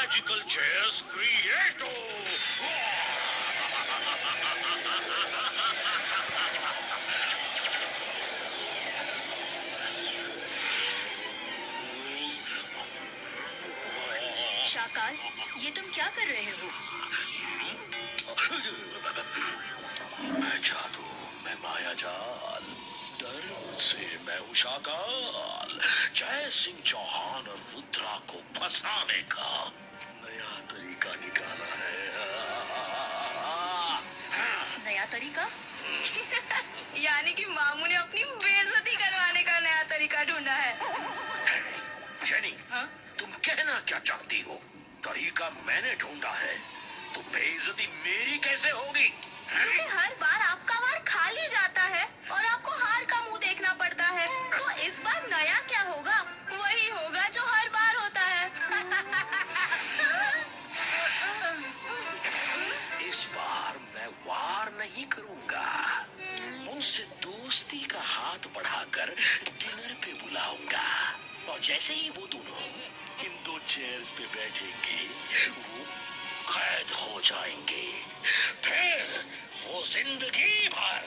Magical chairs क्रिएटो। Shakaal, ये तुम क्या कर रहे हो? मैं जादू, मैं माया जाल, डर से मैं हूँ शाकाल। जय सिंह चौहान और रुद्रा को फंसाने का नया तरीका निकाला है। नया तरीका? यानी कि मामू ने अपनी बेइज्जती करवाने का नया तरीका ढूंढा है। जेनी, हाँ? तुम कहना क्या चाहती हो? तरीका मैंने ढूंढा है तो बेइज्जती मेरी कैसे होगी? क्योंकि हर बार आपका वार खाली जाता है और आपको हार का मुंह देखना पड़ता है, तो इस बार नया क्या होगा? वही होगा जो हर बार होता है। इस बार मैं वार नहीं करूंगा, उनसे दोस्ती का हाथ बढ़ाकर डिनर पे बुलाऊंगा और जैसे ही वो दोनों इन दो चेयर्स पे बैठेंगे वो कैद हो जाएंगे। फिर वो जिंदगी भर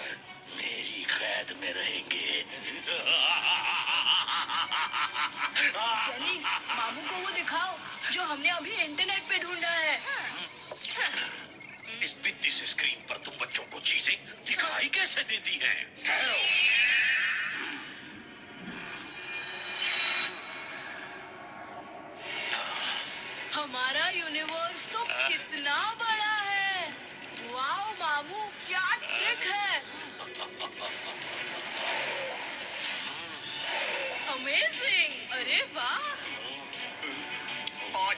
मेरी कैद में रहेंगे। जेनी, मामू को वो दिखाओ जो हमने अभी इंटरनेट पे ढूंढा है। इस बित्ती से स्क्रीन पर तुम बच्चों को चीजें दिखाई कैसे देती हैं? हमारा यूनिवर्स तो कितना बड़ा है। वाओ मामू, क्या ट्रिक है। अमेजिंग, अरे वाह।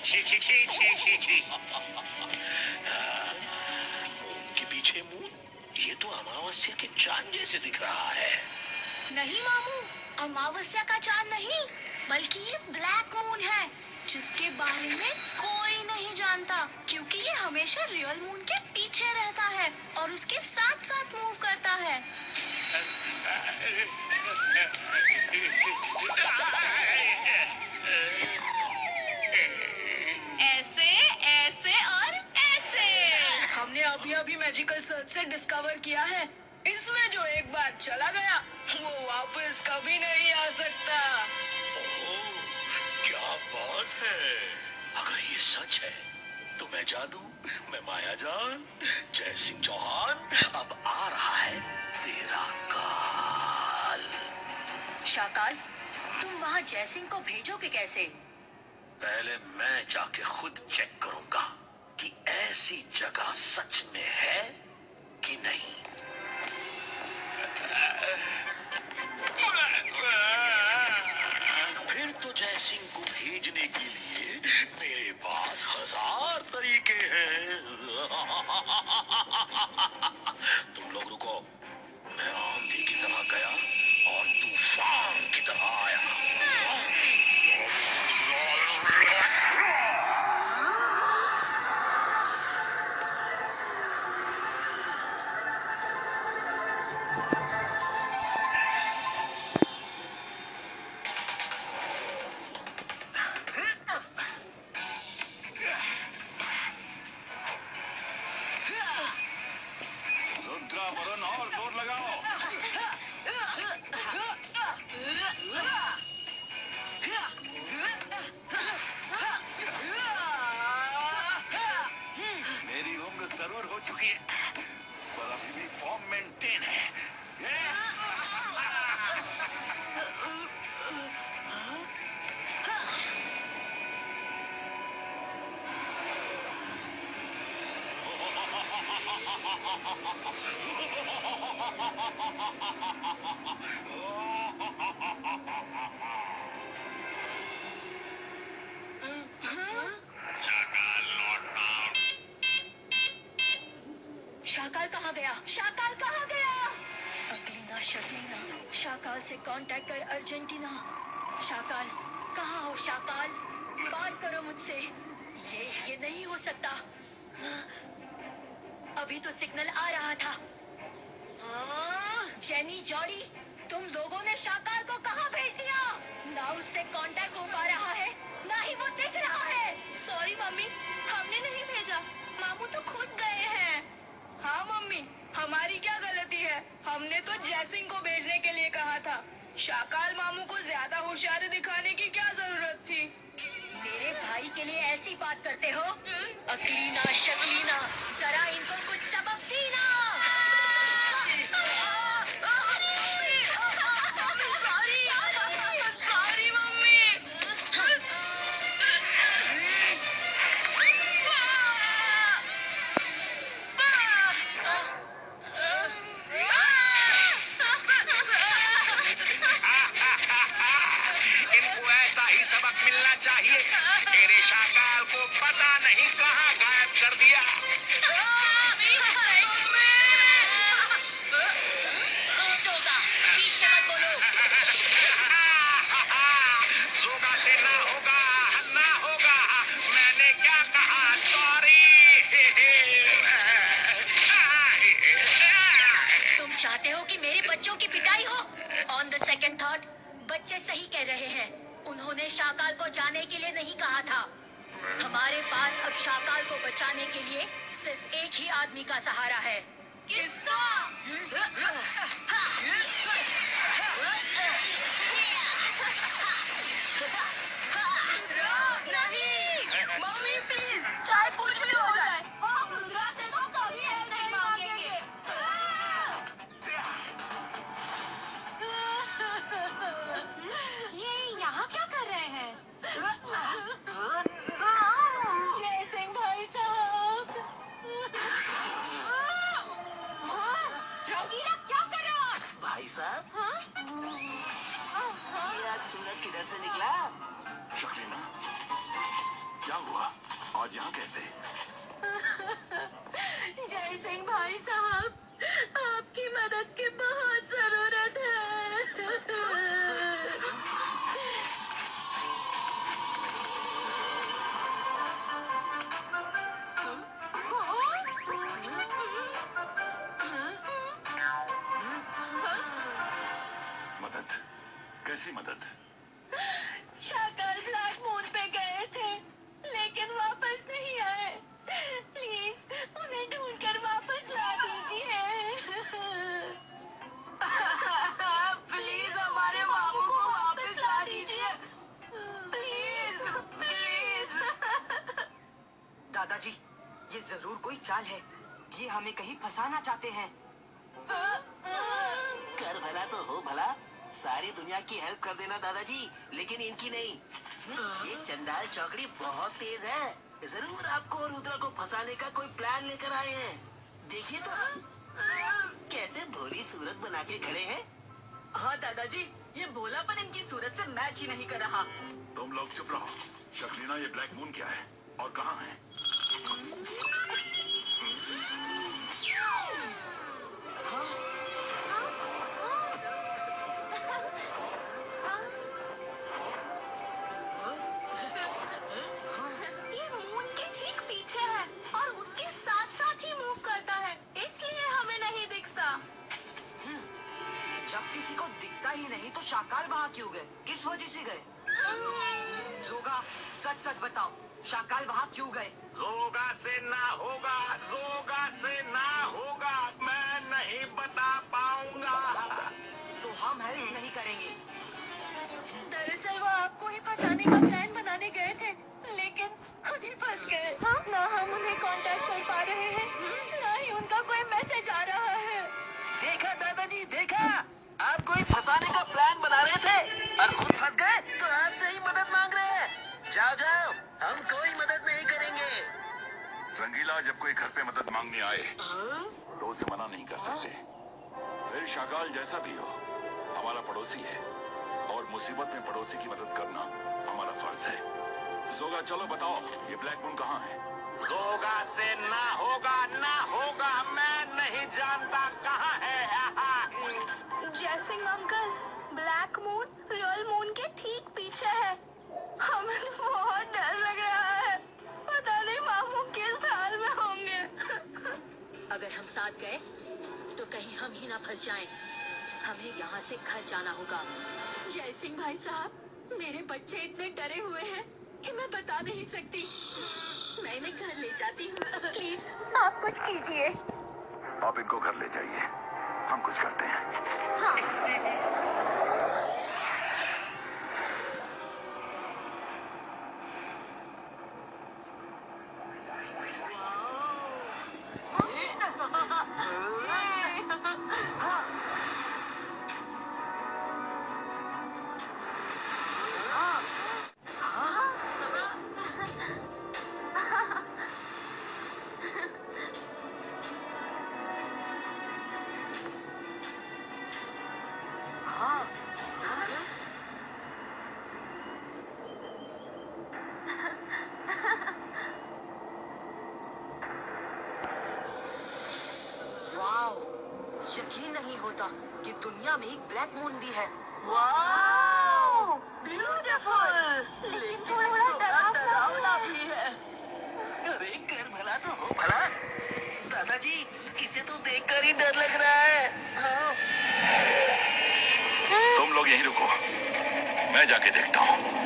छी छी छी छी छी छी। उनके पीछे मुंह, ये तो अमावस्या के चांद जैसे दिख रहा है। नहीं मामू, अमावस्या का चांद नहीं, बल्कि ये ब्लैक मून है जिसके बारे में कोई नहीं जानता, क्योंकि ये हमेशा रियल मून के पीछे रहता है और उसके साथ साथ मूव करता है। ऐसे, ऐसे और ऐसे। हमने अभी अभी मैजिकल सर्च से डिस्कवर किया है, इसमें जो एक बार चला गया वो वापस कभी नहीं आ सकता। ओह, क्या बात है। अगर ये सच है तो मैं जादू, मैं माया जाल, जय सिंह चौहान अब आ रहा है तेरा काल। शाकाल, तुम वहाँ जयसिंह को भेजोगे कैसे? पहले मैं जाके खुद चेक करूंगा कि ऐसी जगह सच में है कि नहीं। फिर तो जय सिंह को भेजने के लिए मेरे पास 1000 तरीके हैं। तुम लोग रुको, मैं आंधी की तरह गया और तूफान की तरह आया। रुद्रा वरुण और जोर लगाओ। मेरी उम्र जरूर हो चुकी है पर अभी भी फॉर्म मेंटेन है। शाकाल कहाँ गया? शाकाल कहाँ गया? अगलीना शगलीना, शाकाल से कांटेक्ट कर अर्जेंटीना। शाकाल, कहाँ हो शाकाल? बात करो मुझसे। ये नहीं हो सकता। अभी तो सिग्नल आ रहा था। जेनी, जॉडी, तुम लोगों ने शाकाल को कहाँ भेज दिया? ना उससे कांटेक्ट हो पा रहा है, ना ही वो दिख रहा है। सॉरी मम्मी, शाकाल मामू को ज्यादा होशियारी दिखाने की क्या जरूरत थी? मेरे भाई के लिए ऐसी बात करते हो? अकलीना शकलीना, जरा इनको कुछ सबक दी ना। Sorry mummy. इनको ऐसा ही सबक मिलना चाहिए। मेरे शाकाल को पता नहीं कहाँ गायब कर दिया। सोगा, बीच में मत बोलो। जोगा से ना होगा, ना होगा। मैंने क्या कहा? सॉरी। तुम चाहते हो कि मेरे बच्चों की पिटाई हो? ऑन द सेकंड थॉट, बच्चे सही कह रहे हैं। उन्होंने शाकाल को जाने के लिए नहीं कहा था। हमारे पास अब शाकाल को बचाने के लिए सिर्फ एक ही आदमी का सहारा है। किसका? नहीं, मम्मी प्लीज, चाहे कुछ भी हो जाए, हम रुद्रा से तो कभी हेल्प नहीं मांगेंगे। ये यहाँ क्या कर रहे हैं? जय सिंह भाई साहब। रंगीला क्या कर रहे हो आप? भाई साहब, ये आज सूरज किधर से निकला? शकीना, क्या हुआ? आज यहाँ कैसे? जय सिंह भाई साहब, आपकी मदद की बहुत जरूरत है। मदद? कैसी मदद? शाकाल ब्लैक मून पे गए थे, लेकिन वापस नहीं आए। प्लीज उन्हें ढूंढकर वापस ला दीजिए। प्लीज हमारे मामू को वापस ला दीजिए। Please please. दादाजी, ये जरूर कोई चाल है। ये हमें कहीं फंसाना चाहते हैं। कर भला तो हो भला। सारी दुनिया की हेल्प कर देना दादाजी, लेकिन इनकी नहीं। ये चंडाल चौकड़ी बहुत तेज है। जरूर आपको और रुद्रा को फंसाने का कोई प्लान लेकर आए हैं। देखिए तो कैसे भोली सूरत बना के खड़े हैं। हाँ दादाजी, ये भोलापन इनकी सूरत से मैच ही नहीं कर रहा। तुम लोग चुप रहो। शकीना, ये ब्लैक मून क्या है और कहाँ है? ये मून के ठीक पीछे है और उसके साथ साथ ही मूव करता है, इसलिए हमें नहीं दिखता। जब किसी को दिखता ही नहीं तो शाकाल वहाँ क्यों गए? किस वजह से गए? जोगा, सच सच बताओ, शाकाल वहाँ क्यों गए? जोगा से ना होगा, जोगा से ना होगा। मैं नहीं बता पाऊंगा। तो हम हेल्प नहीं करेंगे। दरअसल वो आपको ही फंसाने का प्लान बनाने गए थे, लेकिन खुद ही फंस गए। ना हम उन्हें कांटेक्ट कर पा रहे हैं, ना ही उनका कोई मैसेज आ रहा है। देखा दादाजी, देखा। आपको ही फंसाने का प्लान बना रहे थे और खुद फंस गए तो आपसे ही मदद मांग रहे हैं। जाओ जाओ, हम कोई मदद नहीं करेंगे। रंगीला, जब कोई घर पे मदद मांगने आए तो उसे मना नहीं कर सकते। फिर शाकाल जैसा भी हो, हमारा पड़ोसी है और मुसीबत में पड़ोसी की मदद करना हमारा फर्ज है। जोगा, चलो बताओ, ये ब्लैक मून कहाँ है? जोगा से ना होगा, ना होगा। मैं नहीं जानता कहाँ है। Jaisingh uncle, Black Moon real moon के ठीक पीछे है। हमें तो बहुत डर लग रहा है, पता नहीं मामू किस हाल में होंगे। अगर हम साथ गए तो कहीं हम ही ना फंस जाएं। हमें यहाँ से घर जाना होगा। जयसिंह भाई साहब, मेरे बच्चे इतने डरे हुए हैं कि मैं बता नहीं सकती। मैं इन्हें घर ले जाती हूँ, प्लीज आप कुछ कीजिए। आप इनको घर ले जाइए, हम कुछ करते हैं। हाँ। यकीन नहीं होता कि दुनिया में एक ब्लैक मून भी है। ब्यूटीफुल, लेकिन थोड़ा डरावना भी है। अरे कर भला तो हो भला। दादाजी, इसे तो देखकर ही डर लग रहा है। हाँ। तुम लोग यहीं रुको, मैं जाके देखता हूँ।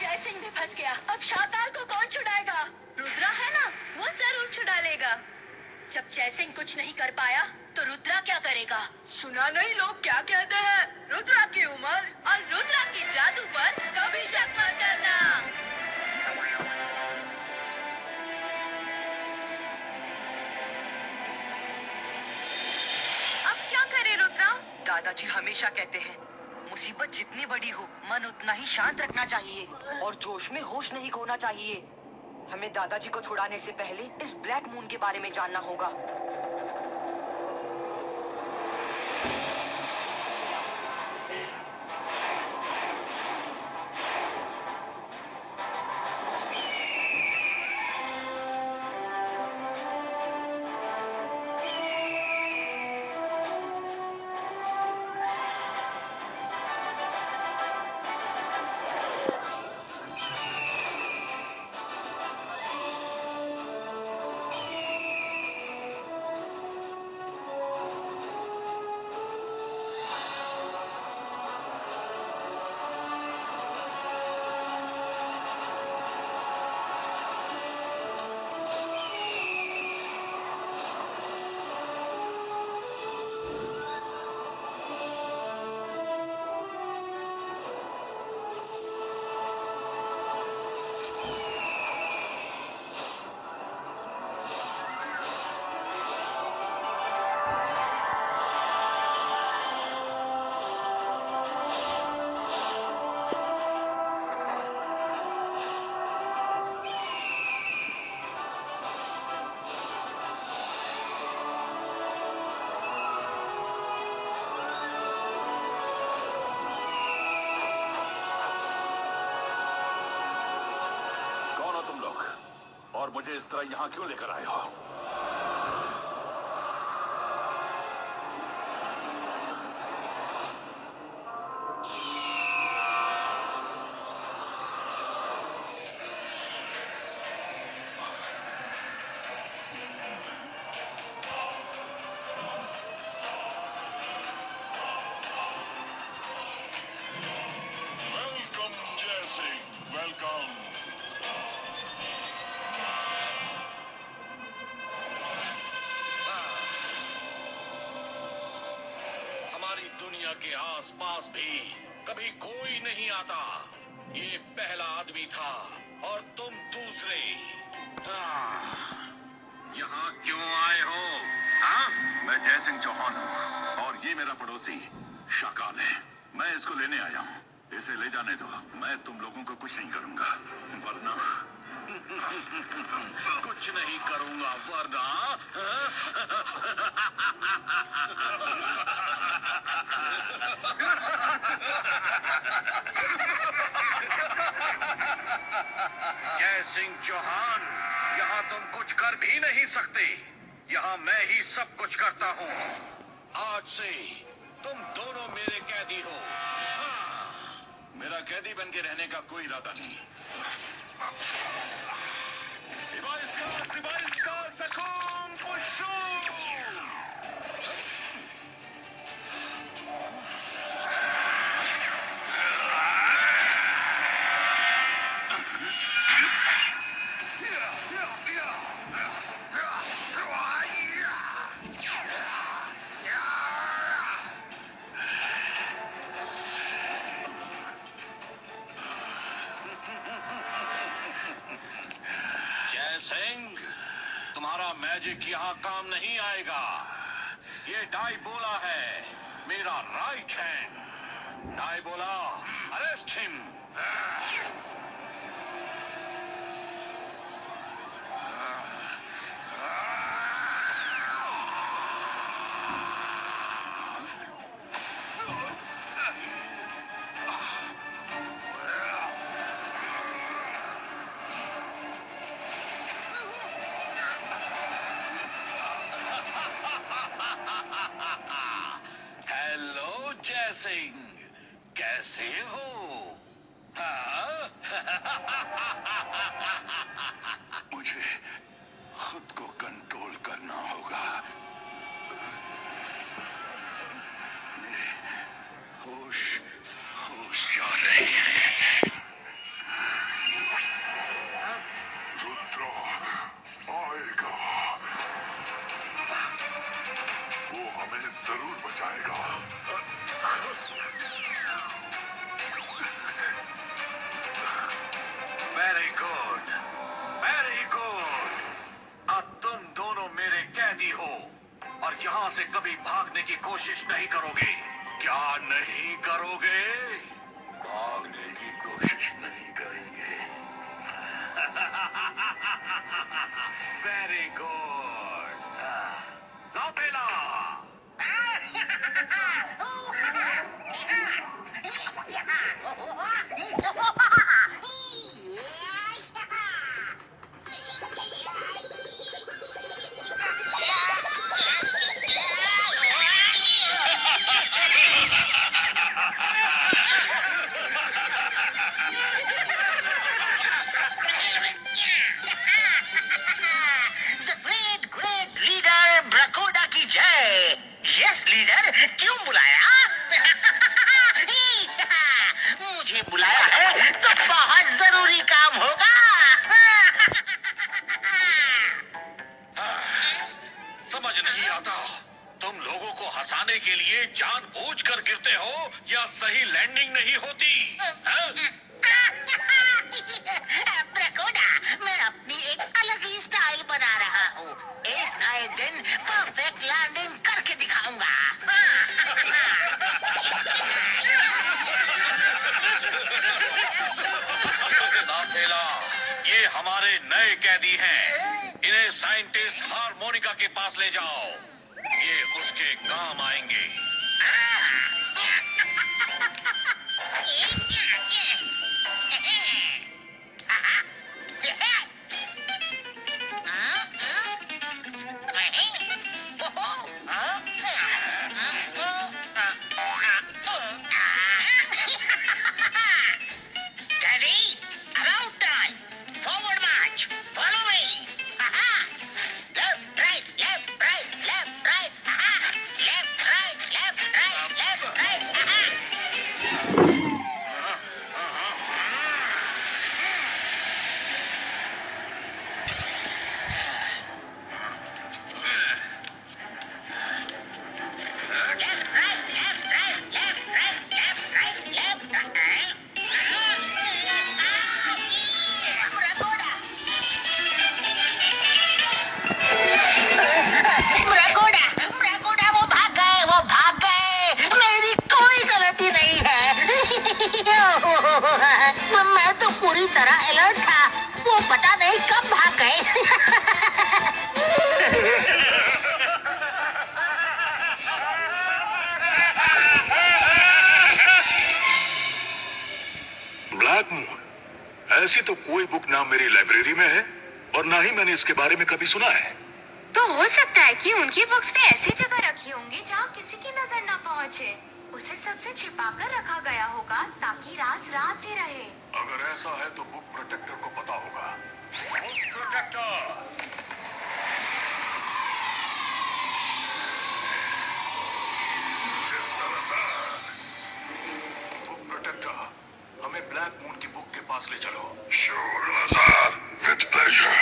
जयसिंह भी फंस गया। अब शाताल को कौन छुड़ाएगा? रुद्रा है ना, वो जरूर छुड़ा लेगा। जब जयसिंह कुछ नहीं कर पाया तो रुद्रा क्या करेगा? सुना नहीं लोग क्या कहते हैं? रुद्रा की उम्र और रुद्रा की जादू पर कभी शक मत करना। अब क्या करे रुद्रा? दादाजी हमेशा कहते हैं, मुसीबत जितनी बड़ी हो मन उतना ही शांत रखना चाहिए और जोश में होश नहीं खोना चाहिए। हमें दादाजी को छुड़ाने से पहले इस ब्लैक मून के बारे में जानना होगा। और मुझे इस तरह यहाँ क्यों लेकर आए हो? Welcome Jaisingh, welcome. हमारी दुनिया के आसपास भी कभी कोई नहीं आता। ये पहला आदमी था और तुम दूसरे। यहाँ क्यों आए हो? हाँ? मैं जयसिंह चौहान हूँ और ये मेरा पड़ोसी शाकाल है। मैं इसको लेने आया हूँ। इसे ले जाने दो। मैं तुम लोगों को कुछ नहीं करूँगा, वरना कुछ नहीं करूंगा वरना सिंह चौहान, यहाँ तुम कुछ कर भी नहीं सकते। यहाँ मैं ही सब कुछ करता हूँ। आज से तुम दोनों मेरे कैदी हो। हाँ। मेरा कैदी बन के रहने का कोई इरादा नहीं। सकून पुशू। जय सिंह, तुम्हारा मैजिक यहाँ काम नहीं आएगा। ये डाइबोला है, मेरा right hand. Diabola, arrest him. Hello Jai Singh, कैसे हो? हाँ? मुझे खुद को कंट्रोल करना होगा। मेरे होश होश जा रहे हैं। रुद्र आएगा, वो हमें जरूर बचाएगा। Very good, very good. अब तुम दोनों मेरे कैदी हो और यहाँ से कभी भागने की कोशिश नहीं करोगे। क्या नहीं करोगे? भागने की कोशिश नहीं करेंगे। Very good. Lafela. The great great leader Brakoda की जय। यस लीडर, क्यों बुलाया? मुझे बुलाया है तो बहुत जरूरी काम होगा। समझ नहीं आता, तुम लोगों को हंसाने के लिए जानबूझकर गिरते हो या सही लैंडिंग नहीं होती? हैं? ब्रकोडा, मैं अपनी एक अलग ही स्टाइल बना रहा हूँ। एक नए दिन परफेक्ट लैंडिंग करके दिखाऊंगा। लाफेला, ये हमारे नए कैदी हैं। इन्हें साइंटिस्ट हार्मोनिका के पास ले जाओ, ये उसके काम आएंगे। Daddy, about time. Forward march. Follow me. Left, right, left, right, left, right. Left, right, left, right, left, right. Left, right, left, right, left, right, left, right, left, right. ब्रकोडा, ब्रकोडा, वो भाग गए, वो भाग गए। मेरी कोई गलती नहीं है। मैं तो पूरी तरह अलर्ट था। वो पता नहीं कब भाग गए। ब्लैक मून, ऐसी तो कोई बुक ना मेरी लाइब्रेरी में है और ना ही मैंने इसके बारे में कभी सुना है। तो हो सकता है कि उनकी बुक्स भी ऐसी जगह रखी होंगी जहाँ किसी की नजर न पहुँचे। उसे सबसे छिपाकर रखा गया होगा ताकि राज राज ही रहे। अगर ऐसा है तो बुक प्रोटेक्टर को पता होगा। बुक प्रोटेक्टर, बुक प्रोटेक्टर, हमें ब्लैक मून की बुक के पास ले चलो। Sure Lazar, with pleasure.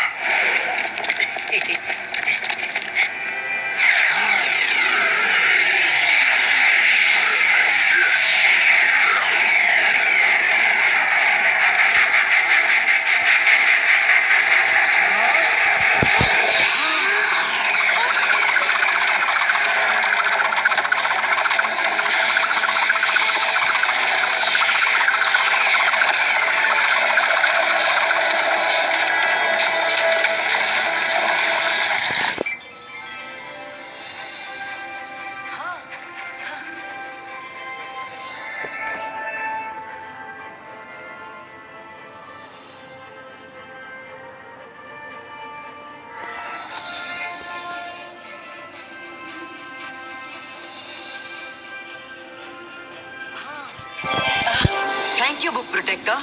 Thank you book protector.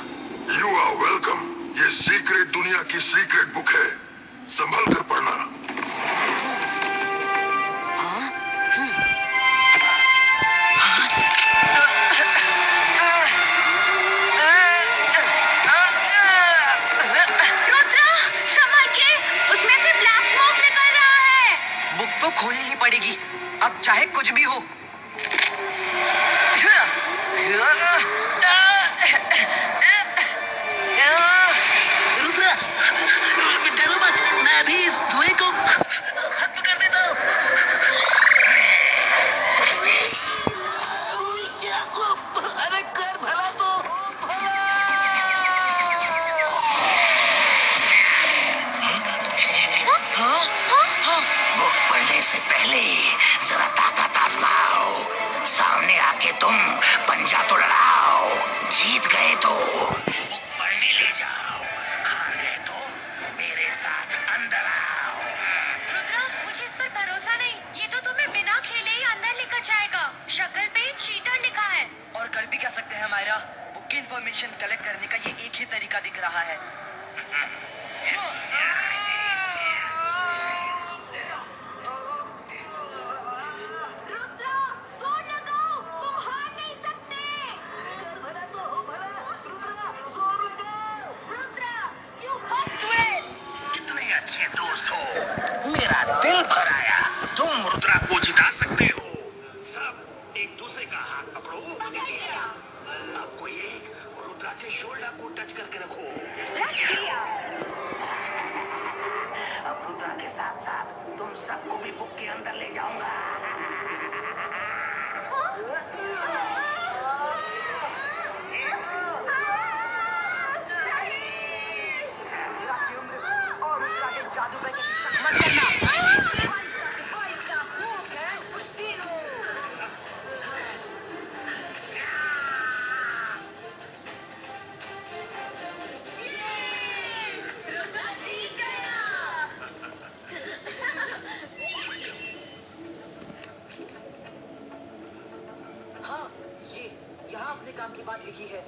You are welcome. ये सीक्रेट दुनिया की सीक्रेट बुक है, संभल कर पढ़ना। रुद्रा, संभल के, उसमें से ब्लैक स्मोक निकल रहा है। बुक तो खोलनी ही पड़ेगी, अब चाहे कुछ भी हो। रुद्र, डरो मत, मैं अभी इस धुएं को खत्म कर देता हूँ। अरे कर भला तो हो भला। बुक पढ़ने से पहले जरा ताकत आजमाओ। सामने आके तुम पंजा तो लड़ाओ। जीत गए तो बुक पढ़ने ले जाओ, हार गए तो मेरे साथ अंदर आओ। रुद्रा, मुझे इस पर भरोसा नहीं। ये तो तुम्हें बिना खेले ही अंदर लेकर जाएगा। शक्ल पे चीटर लिखा है। और कर भी क्या सकते हैं मायरा, बुक की इंफॉर्मेशन कलेक्ट करने का ये एक ही तरीका दिख रहा है। रुद्रा, जोर लगाओ, तुम हार नहीं सकते। कर भला तो हो भला। रुद्रा, जोर लगाओ। Rudra, you must win। कितने अच्छे दोस्त हो, मेरा दिल भर आया। तुम रुद्रा को जिता सकते हो। सब एक दूसरे का हाथ पकड़ो। पकड़ लिया। अब कोई एक रुद्रा के शोल्डर को टच करके रखो। रख लिया। अब रुद्रा के साथ साथ तुम सबको भी बुक के अंदर ले जाऊंगा। रुद्रा की उम्र और रुद्रा के जादू पे जैसी शक मत करना। हाँ, ये यहाँ अपने काम की बात लिखी है।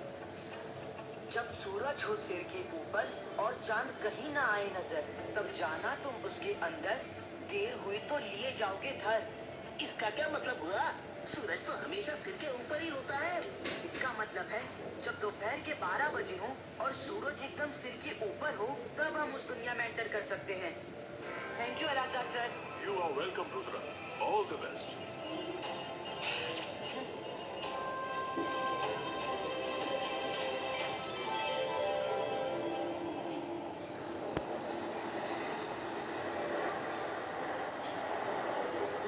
जब सूरज हो सिर के ऊपर और चांद कहीं ना आए नजर, तब जाना तुम उसके अंदर। देर हुई तो लिए जाओगे धर। इसका क्या मतलब हुआ? सूरज तो हमेशा सिर के ऊपर ही होता है। इसका मतलब है जब दोपहर के 12 बजे हो और सूरज एकदम सिर के ऊपर हो, तब हम उस दुनिया में एंटर कर सकते हैं। Thank you Alazar sir. You are welcome Rudra, all the best.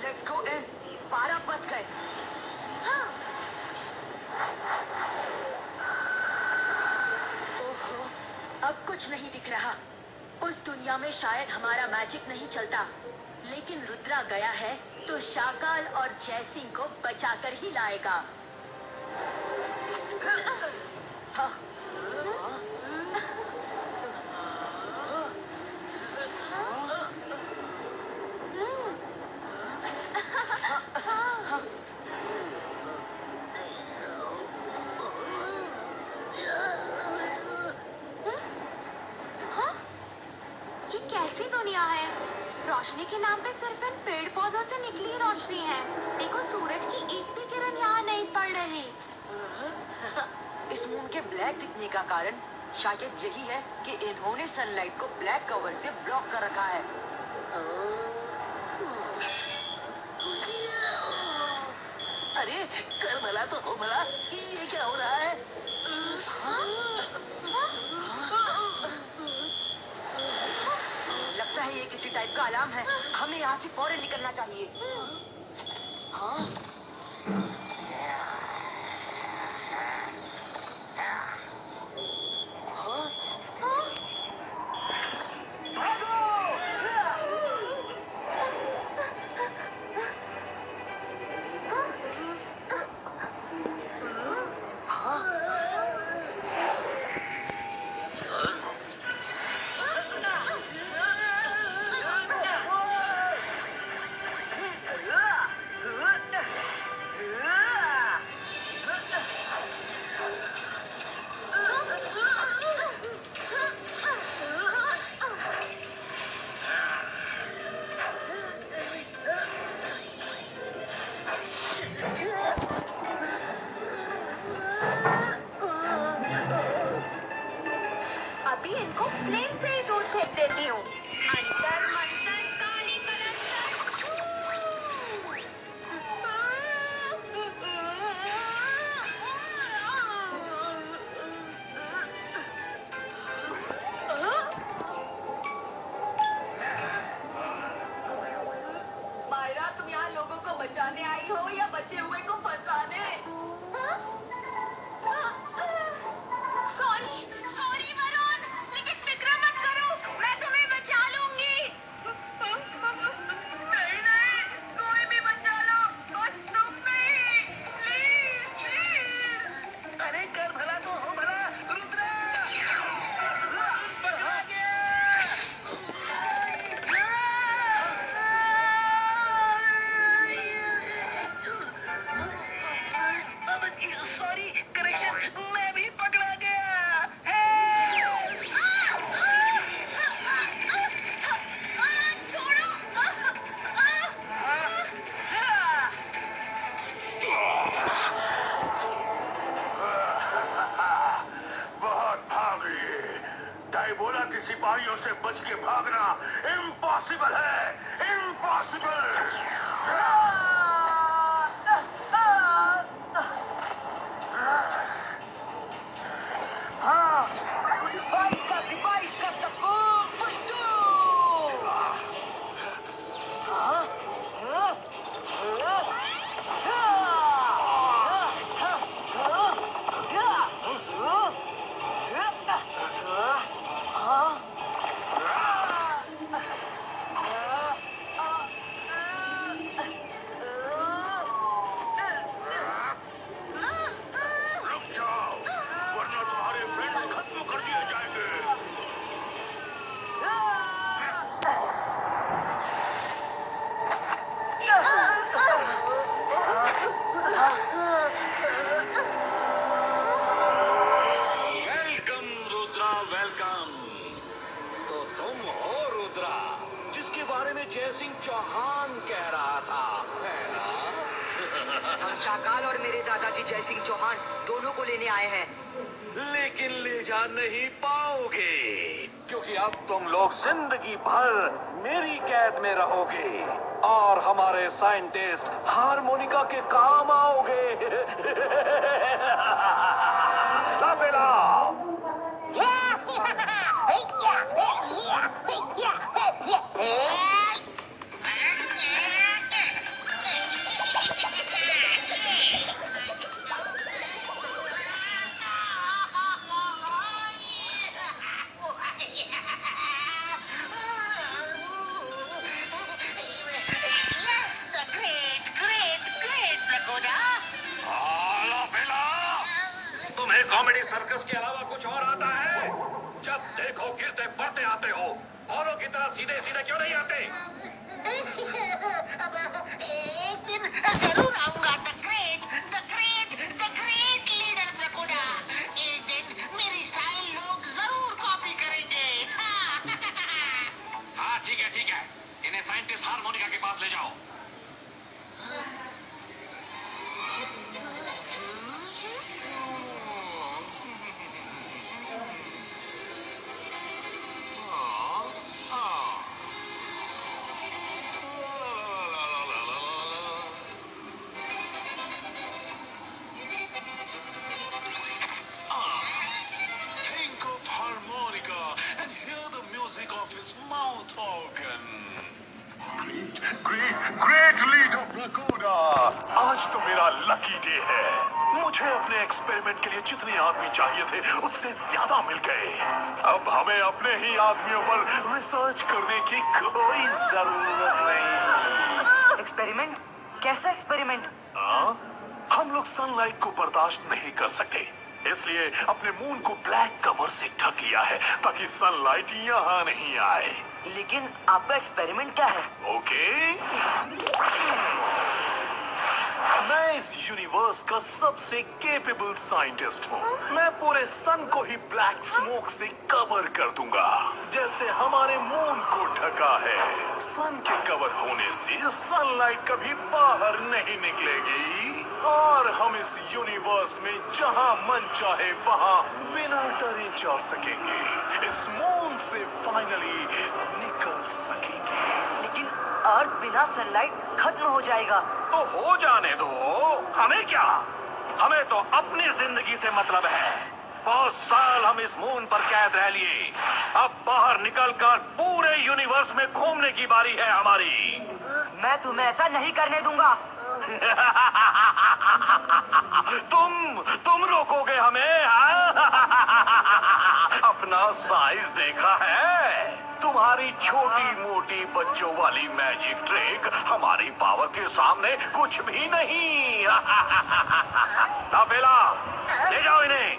Let's go in. 12 बज गए। ओहो, अब कुछ नहीं दिख रहा। उस दुनिया में शायद हमारा मैजिक नहीं चलता, लेकिन रुद्रा गया है तो शाकाल और जयसिंह को बचाकर ही लाएगा। हाँ। रोशनी के नाम पे सिर्फ इन पेड़ पौधों से निकली रोशनी है। देखो सूरज की एक भी किरण यहाँ नहीं पड़ रही। इस मून के ब्लैक दिखने का कारण शायद यही है कि इन्होंने सनलाइट को ब्लैक कवर से ब्लॉक कर रखा है। अरे कर भला तो हो भला, ये क्या हो रहा है? लगता है ये किसी टाइप का अलार्म है। हमें यहाँ से फौरन निकलना चाहिए। हाँ? अभी इनको प्लेन से ही दूर फेंक देती हूँ। अंतर मंतर काली कलंतर छू। मायरा, तुम यहाँ लोगों को बचाने आई हो या बचे हुए को फंसाने? सॉरी सॉरी वरुण, लेकिन फिक्र मत करो, मैं तुम्हें बचा लूंगी। नहीं नहीं, कोई भी बचा लो, बस तुम नहीं। Please please. अरे कर भला तो हो भला, रुद्रा! भागे! सॉरी, करेक्शन, मैं भी पकड़ा गया। बहुत भाग लिए। डायबोला के सिपाहियों से बच के भागना इम्पॉसिबल है, इम्पॉसिबल। बाईस का सबूत पुष्टू। रुक जाओ, वरना तुम्हारे फ्रेंड्स खत्म कर दिए जाएंगे। Welcome Rudra, welcome. तो तुम हो रुद्रा, जिसके बारे में जयसिंह चौहान कह रहा था, है ना? हम शाकाल और मेरे दादाजी जयसिंह चौहान दोनों को लेने आए हैं। लेकिन ले जा नहीं पाओगे, क्योंकि अब तुम लोग जिंदगी भर मेरी कैद में रहोगे और हमारे साइंटिस्ट हारमोनिका के काम आओगे। लाफेला। Yes, the great Dracoda. लाफेला। तुम्हें कॉमेडी सर्कस के अलावा कुछ और आता है? जब देखो गिरते पड़ते आते हो, औरों की तरह सीधे सीधे क्यों नहीं आते? अब एक दिन जरूर आऊंगा। The great leader Brakoda. एक दिन मेरी स्टाइल लोग जरूर कॉपी करेंगे। हाँ ठीक है, इन्हें मुझे अपने एक्सपेरिमेंट के लिए जितने आदमी चाहिए थे उससे ज्यादा मिल गए। अब हमें अपने ही आदमियों पर रिसर्च करने की कोई जरूरत नहीं। एक्सपेरिमेंट? कैसा एक्सपेरिमेंट? हम लोग सनलाइट को बर्दाश्त नहीं कर सकते, इसलिए अपने मून को ब्लैक कवर से ढक लिया है ताकि सनलाइट यहाँ नहीं आए। लेकिन आपका एक्सपेरिमेंट क्या है? ओके, मैं इस यूनिवर्स का सबसे केपेबल साइंटिस्ट हूँ। मैं पूरे सन को ही ब्लैक स्मोक से कवर कर दूंगा, जैसे हमारे मून को ढका है। सन के कवर होने से सनलाइट कभी बाहर नहीं निकलेगी और हम इस यूनिवर्स में जहाँ मन चाहे वहाँ बिना डरे जा सकेंगे। इस मून से फाइनली निकल सकेंगे। लेकिन अर्थ बिना सनलाइट खत्म हो जाएगा। तो हो जाने दो, हमें क्या? हमें तो अपनी जिंदगी से मतलब है। बहुत साल हम इस मून पर कैद रह लिए, अब बाहर निकलकर पूरे यूनिवर्स में घूमने की बारी है हमारी। मैं तुम्हें ऐसा नहीं करने दूंगा। तुम रोकोगे हमें? अपना साइज देखा है? तुम्हारी छोटी मोटी बच्चों वाली मैजिक ट्रिक हमारी पावर के सामने कुछ भी नहीं। ताफेला, ले जाओ इन्हें।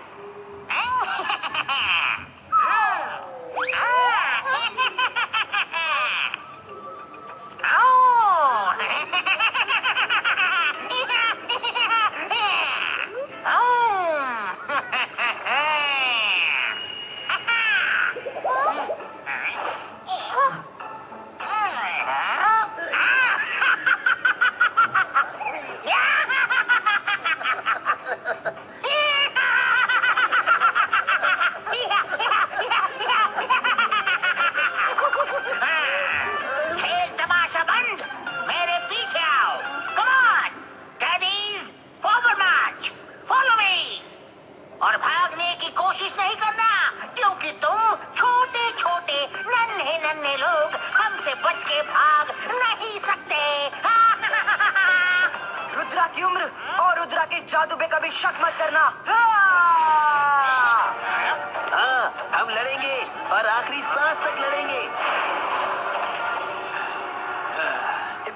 और भागने की कोशिश नहीं करना, क्योंकि तुम छोटे छोटे नन्हे नन्हे लोग हमसे बच के भाग नहीं सकते। रुद्रा की उम्र और रुद्रा के जादू पे कभी शक मत करना। हाँ, हम लड़ेंगे और आखिरी सांस तक लड़ेंगे।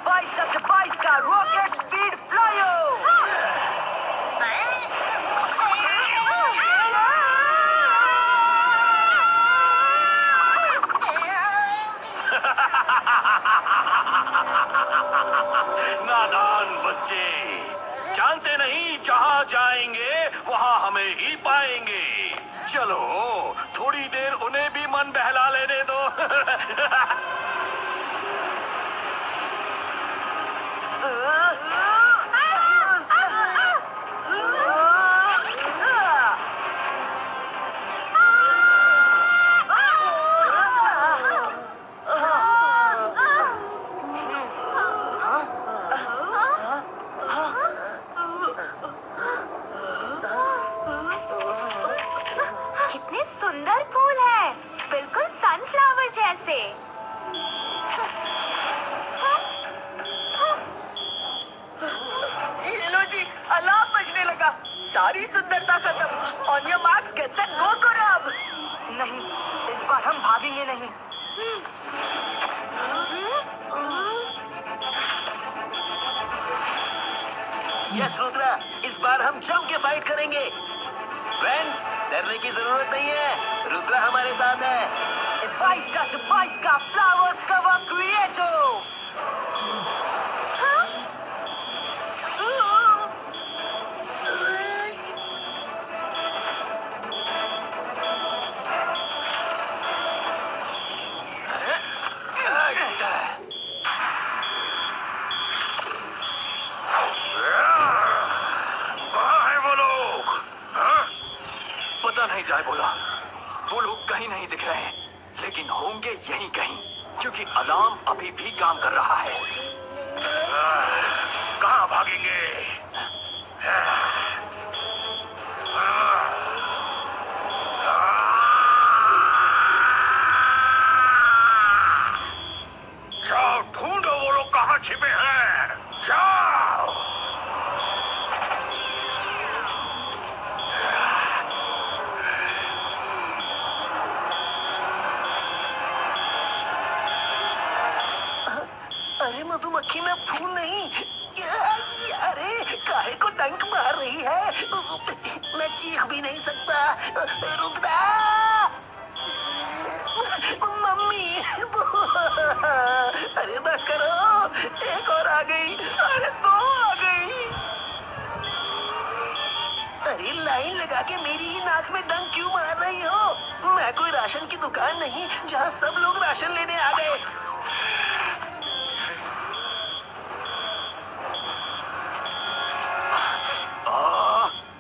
22 का रॉकेट स्पीड फ्लायो। नादान बच्चे, जानते नहीं जहाँ जाएंगे वहाँ हमें ही पाएंगे। चलो थोड़ी देर उन्हें भी मन बहला लेने दो। कितने सुंदर फूल है, बिल्कुल सनफ्लावर जैसे। लो जी, अलार्म बजने लगा। सारी सुंदरता खत्म। On your marks, get set, go करो अब। नहीं, इस बार हम भागेंगे नहीं। यस रुद्रा, इस बार हम जम के फाइट करेंगे। फ्रेंड्स, डरने की जरूरत नहीं है, रुद्रा हमारे साथ है। 22 का फ्लावर्स कवर क्रिएटो। पता नहीं जाए बोला, वो लोग कहीं नहीं दिख रहे हैं, लेकिन होंगे यहीं कहीं, क्योंकि अलार्म अभी भी काम कर रहा है। कहाँ भागेंगे? जाओ ढूंढो वो लोग कहाँ छिपे हैं, जाओ। चीख भी नहीं सकता। रुद्रा, मम्मी, अरे बस करो, एक और आ गई, अरे दो आ गई। अरे लाइन लगा के मेरी ही नाक में डंक क्यों मार रही हो? मैं कोई राशन की दुकान नहीं जहाँ सब लोग राशन लेने आ गए।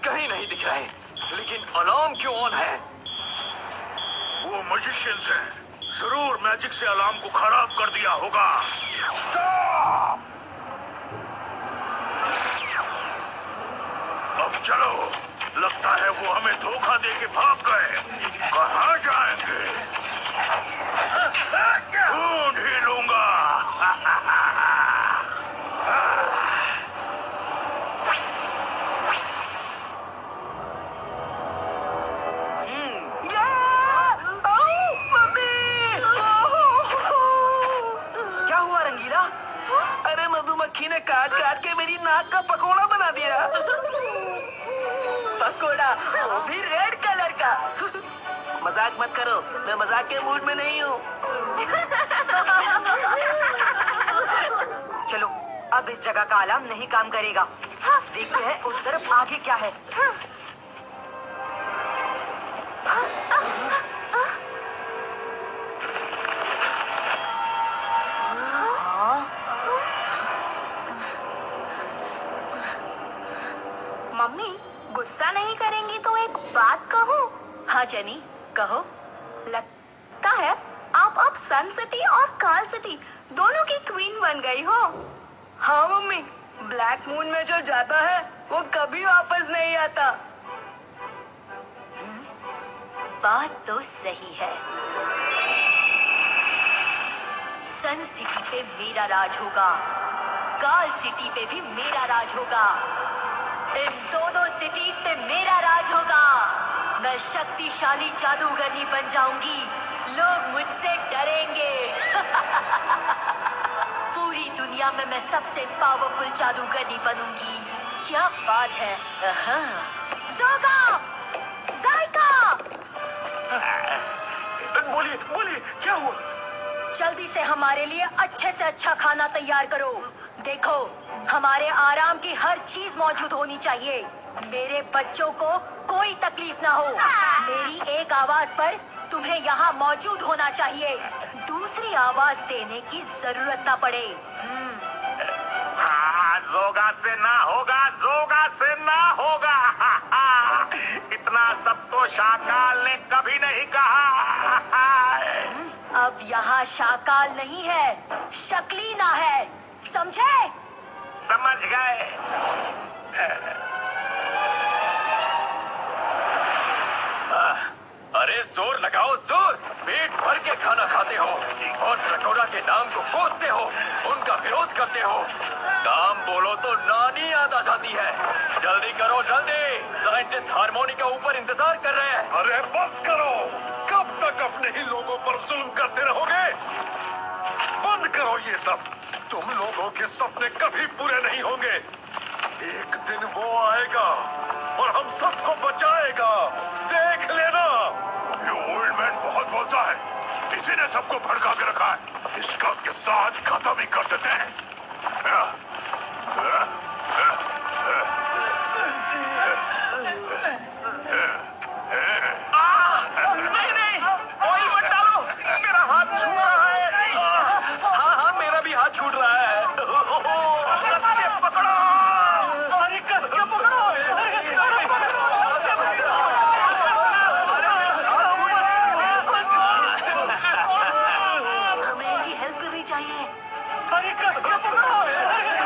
कहीं नहीं दिख रहे, लेकिन अलार्म क्यों ऑन है? वो मैजिशियंस हैं, जरूर मैजिक से अलार्म को खराब कर दिया होगा। स्टॉप! अब चलो, लगता है वो हमें धोखा दे के भाग गए। कहाँ जाएंगे? ढूंढ ही लूंगा। क्या हुआ रंगीला? अरे मधुमक्खी ने काट काट के मेरी नाक का पकोड़ा बना दिया। पकोड़ा, वो भी रेड कलर का। मजाक मत करो, मैं मजाक के मूड में नहीं हूँ। चलो, अब इस जगह का अलार्म नहीं काम करेगा। देखते हैं उस तरफ आगे क्या है। मम्मी, गुस्सा नहीं करेंगी तो एक बात कहूँ? हाँ जेनी, कहो। लगता है आप अब सन सिटी और कार्ल सिटी दोनों की क्वीन बन गई हो। हाँ मम्मी, ब्लैक मून में जो जाता है वो कभी वापस नहीं आता। बात तो सही है। सन सिटी पे मेरा राज होगा, कार्ल सिटी पे भी मेरा राज होगा, इन दोनों सिटीज पे मेरा राज होगा। मैं शक्तिशाली जादूगरनी बन जाऊंगी, लोग मुझसे डरेंगे। पूरी दुनिया में मैं सबसे पावरफुल जादूगरनी बनूंगी। क्या बात है। जोगा, जायका, बोलिए, बोलिए, क्या हुआ? जल्दी से हमारे लिए अच्छे से अच्छा खाना तैयार करो। देखो, हमारे आराम की हर चीज मौजूद होनी चाहिए। मेरे बच्चों को कोई तकलीफ ना हो। मेरी एक आवाज पर तुम्हें यहाँ मौजूद होना चाहिए, दूसरी आवाज देने की जरूरत ना पड़े। हाँ, जोगा से ना होगा, जोगा से ना होगा। इतना सब तो शाकाल ने कभी नहीं कहा। अब यहाँ शाकाल नहीं है, शकलीना है, समझे? समझ गए। अरे जोर लगाओ, जोर। पेट भर के खाना खाते हो और टकोरा के नाम को कोसते हो, उनका विरोध करते हो। नाम बोलो तो नानी याद आ जाती है। जल्दी करो, जल्दी। साइंटिस्ट हार्मोनी के ऊपर इंतजार कर रहे हैं। अरे बस करो, कब तक अपने ही लोगों पर जुल्म करते रहोगे? बंद करो ये सब। तुम लोगों के सपने कभी पूरे नहीं होंगे। एक दिन वो आएगा और हम सबको बचाएगा, देख लेना। ये ओल्ड मैन बहुत बोलता है, इसी ने सबको भड़का के रखा है। इसका किस्सा आज खत्म ही कर देते हैं। नहीं नहीं, ऑयल मत डालो, मेरा हाथ छू रहा है। हाँ हाँ, मेरा भी हाथ छूट रहा है। कस के पकड़ो, अरे कस के पकड़ो। हमें इनकी हेल्प करनी चाहिए। अरे कस के पकड़ो।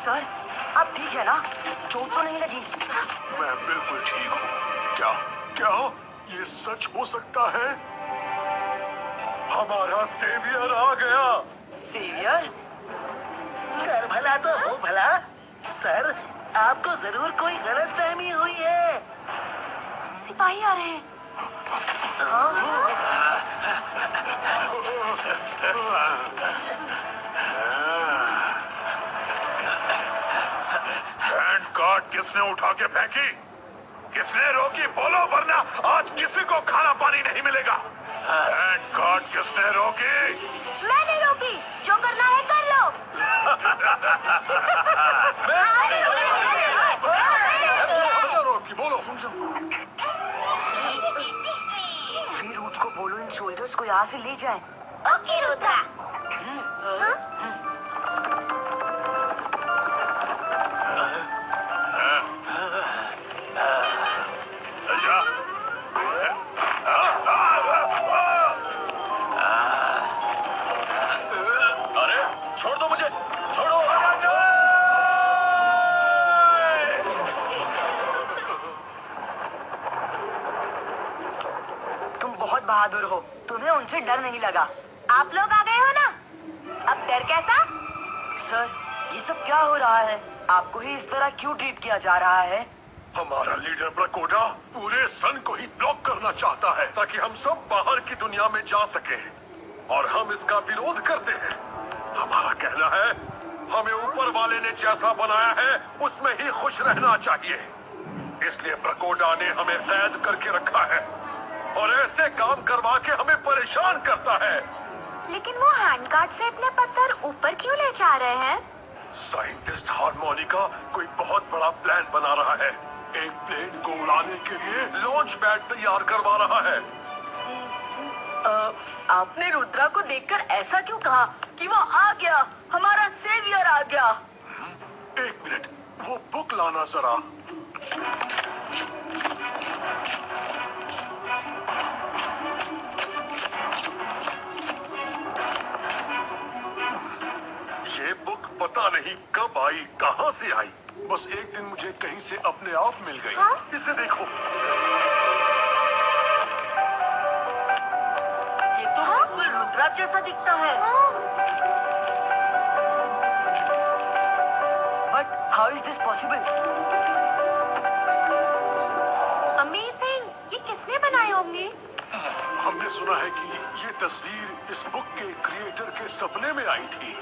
सर, आप ठीक है ना? चोट तो नहीं लगी? मैं बिल्कुल ठीक हूँ। क्या क्या ये सच हो सकता है? हमारा सेवियर आ गया। सेवियर? कर भला तो हो भला। सर, आपको जरूर कोई गलतफहमी हुई है। सिपाही आ रहे हैं। हैंड कार्ड किसने उठा के फेंकी? किसने रोकी? बोलो, वरना आज किसी को खाना पानी नहीं मिलेगा। हैंड कार्ड किसने रोकी? मैंने रोकी। जो करना है कर लो। रोकी, बोलो। फिर रूट्स को बोलो इन सोल्जर्स को यहाँ से ले जाएं। ओके रुद्रा। अरे छोड़ दो मुझे, छोड़ो। तुम बहुत बहादुर हो, तुम्हें उनसे डर नहीं लगा। आप लोग आ गए हो ना? अब डर कैसा? सर, ये सब क्या हो रहा है? आपको ही इस तरह क्यों ट्रीट किया जा रहा है? हमारा लीडर ब्रकोडा पूरे सन को ही ब्लॉक करना चाहता है ताकि हम सब बाहर की दुनिया में जा सके, और हम इसका विरोध करते हैं। हमारा कहना है, हमें ऊपर वाले ने जैसा बनाया है उसमें ही खुश रहना चाहिए। इसलिए ब्रकोडा ने हमें कैद करके रखा है और ऐसे काम करवा के हमें परेशान करता है। लेकिन वो हैंड कार्ड से अपने पत्थर ऊपर क्यों ले जा रहे हैं? साइंटिस्ट हार्मोनिका कोई बहुत बड़ा प्लान बना रहा है। एक प्लेन को उड़ाने के लिए लॉन्च पैड तैयार करवा रहा है। आपने रुद्रा को देखकर ऐसा क्यों कहा कि वो आ गया, हमारा सेवियर आ गया? एक मिनट, वो बुक लाना जरा। ये बुक पता नहीं कब आई, कहां से आई। बस एक दिन मुझे कहीं से अपने आप मिल गई। हाँ? इसे देखो। ये तो बिल्कुल रुद्रा जैसा दिखता है। But how is this possible? Amazing. ये किसने बनाए होंगे? हमने सुना है कि ये तस्वीर इस बुक के क्रिएटर के सपने में आई थी।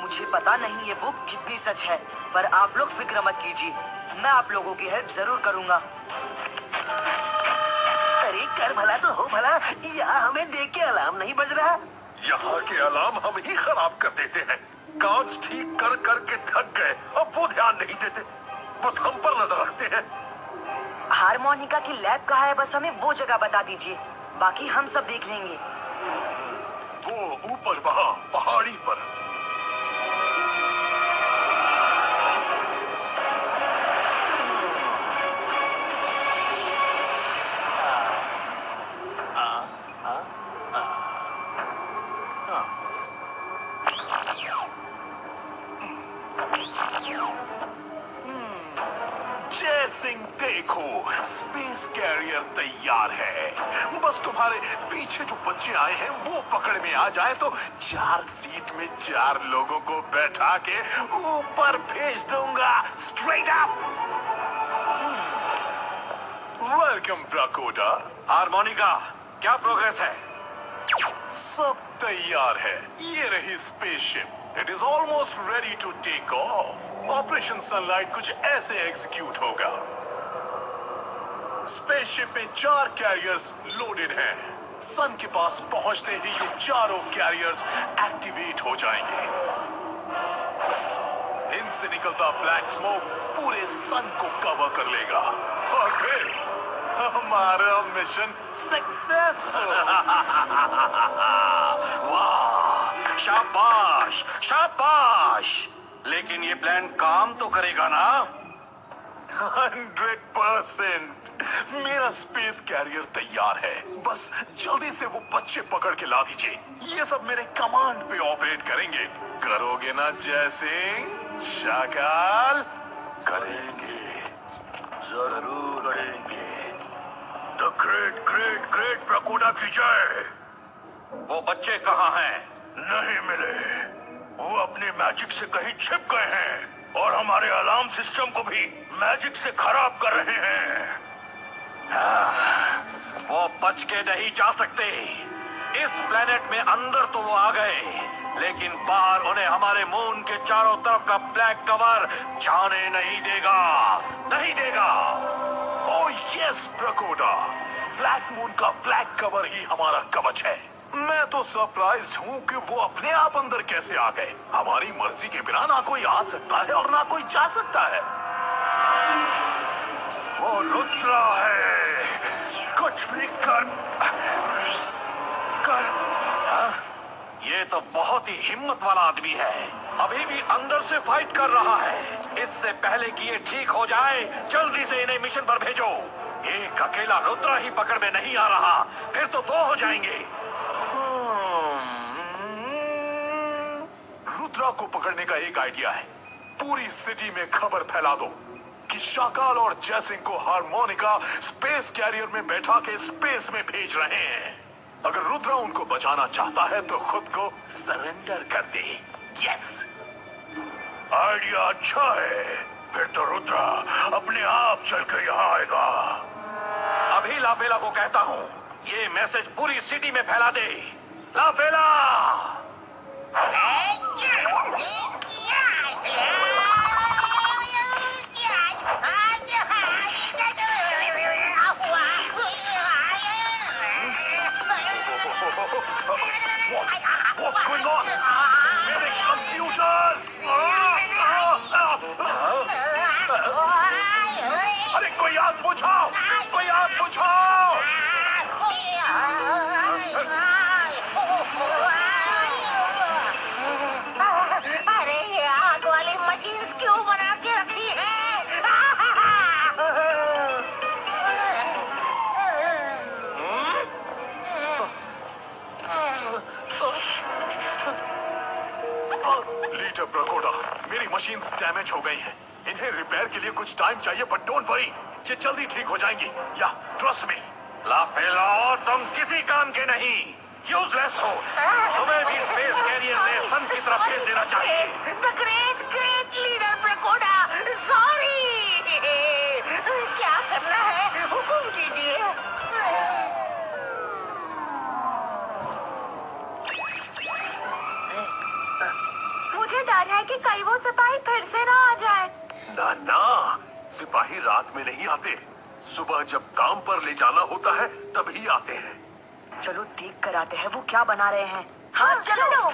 मुझे पता नहीं ये बुक कितनी सच है, पर आप लोग फिक्र मत कीजिए, मैं आप लोगों की हेल्प जरूर करूंगा। अरे कर भला तो हो भला। यहाँ हमें देख के अलार्म नहीं बज रहा। यहाँ के अलार्म हम ही खराब कर देते हैं। कांच ठीक कर कर के थक गए, अब वो ध्यान नहीं देते, बस हम पर नजर रखते हैं। हारमोनिका की लैब कहाँ है? बस हमें वो जगह बता दीजिए, बाकी हम सब देख लेंगे। वो ऊपर वहाँ पहाड़ी पर। सिंह देखो, स्पेस कैरियर तैयार है। बस तुम्हारे पीछे जो बच्चे आए हैं वो पकड़ में आ जाए तो 4 सीट में 4 लोगों को बैठा के ऊपर भेज दूंगा, स्ट्रेट अप। वेलकम ब्रकोडा। हार्मोनिका, क्या प्रोग्रेस है? सब तैयार है। ये रही spaceship. It is almost ready to take off. Operation sunlight कुछ ऐसे एग्जीक्यूट होगा। स्पेसशिप में 4 कैरियर्स लोडेड हैं। सन के पास पहुंचते ही ये चारों कैरियर्स एक्टिवेट हो जाएंगे। इनसे निकलता ब्लैक स्मोक पूरे सन को कवर कर लेगा और फिर हमारा मिशन सक्सेसफुल। वाह, शाबाश शाबाश। लेकिन ये प्लान काम तो करेगा ना? 100%। मेरा स्पेस कैरियर तैयार है, बस जल्दी से वो बच्चे पकड़ के ला दीजिए। ये सब मेरे कमांड पे ऑपरेट करेंगे। करोगे ना जैसे शाकाल? करेंगे, जरूर करेंगे। द ग्रेट ग्रेट ग्रेट ब्रकोडा की जय। वो बच्चे कहाँ हैं? नहीं मिले। वो अपने मैजिक से कहीं छिप गए हैं और हमारे अलार्म सिस्टम को भी मैजिक से खराब कर रहे हैं। वो बच के नहीं जा सकते। इस प्लेनेट में अंदर तो वो आ गए, लेकिन बाहर उन्हें हमारे मून के चारों तरफ का ब्लैक कवर जाने नहीं देगा, नहीं देगा। ओह यस ब्रकोडा, ब्लैक मून का ब्लैक कवर ही हमारा कवच है। मैं तो सरप्राइज्ड हूँ कि वो अपने आप अंदर कैसे आ गए। हमारी मर्जी के बिना ना कोई आ सकता है और ना कोई जा सकता है। वो रुद्रा है, कुछ भी कर ये तो बहुत ही हिम्मत वाला आदमी है। अभी भी अंदर से फाइट कर रहा है। इससे पहले कि ये ठीक हो जाए, जल्दी से इन्हें मिशन पर भेजो। एक अकेला रुद्रा ही पकड़ में नहीं आ रहा, फिर तो दो हो जाएंगे। रुद्रा को पकड़ने का एक आइडिया है। पूरी सिटी में खबर फैला दो कि शाकाल और जयसिंह को हार्मोनिका स्पेस कैरियर में बैठा के स्पेस में भेज रहे हैं। अगर रुद्रा उनको बचाना चाहता है तो खुद को सरेंडर कर दे। यस, आइडिया अच्छा है। फिर तो रुद्रा अपने आप चल कर यहाँ आएगा। अभी लाफेला को कहता हूँ, ये मैसेज पूरी सिटी में फैला दे। लाफेला! What's going on? मेरे computers! अरे कोई आग बुझाओ! कोई आग बुझाओ! अरे ये आग वाली मशीन्स क्यों बना के रखी है? लीडर ब्रकोडा, मेरी मशीन्स डैमेज हो गई हैं। इन्हें रिपेयर के लिए कुछ टाइम चाहिए, बट डोंट वरी, ये जल्दी ठीक हो जाएंगी। या ट्रस्ट मी। लाफेला, तुम किसी काम के नहीं, यूजलेस हो। तुम्हें भी स्पेस कैरियर में सन की तरफ भेज देना चाहिए। The great great leader Brakoda, sorry. क्या करना है, हुकुम कीजिए। मुझे डर है कि कहीं वो सिपाही फिर से ना आ जाए। ना ना, सिपाही रात में नहीं आते। सुबह जब काम पर ले जाना होता है तभी आते हैं। चलो देख कर आते हैं वो क्या बना रहे हैं। हाँ चलो।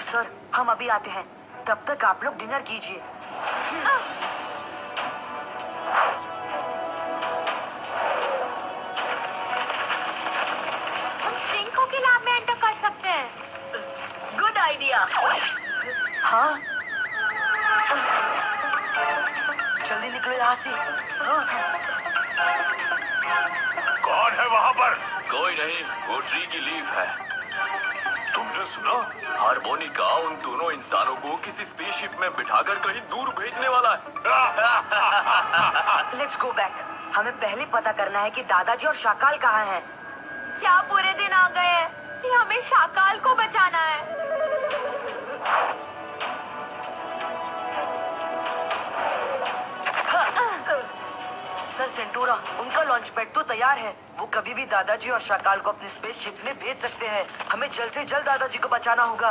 सर, हम अभी आते हैं, तब तक आप लोग डिनर कीजिए। हम श्रिंको के लैब में एंटर कर सकते हैं। Good idea. हाँ, जल्दी निकलो यहाँ से। हाँ। कौन है वहाँ पर? कोई नहीं, वो ट्री की लीफ है। तुमने सुना? हार्मोनिका उन दोनों इंसानों को किसी स्पेसशिप में बिठाकर कहीं दूर भेजने वाला है। Let's go back. हमें पहले पता करना है कि दादाजी और शाकाल कहाँ हैं। क्या पूरे दिन आ गए हैं कि हमें शाकाल को बचाना है। सर सेंटूरा, उनका लॉन्च पैड तो तैयार है। वो कभी भी दादाजी और शाकाल को अपनी स्पेसशिप में भेज सकते हैं। हमें जल्द से जल्द दादाजी को बचाना होगा।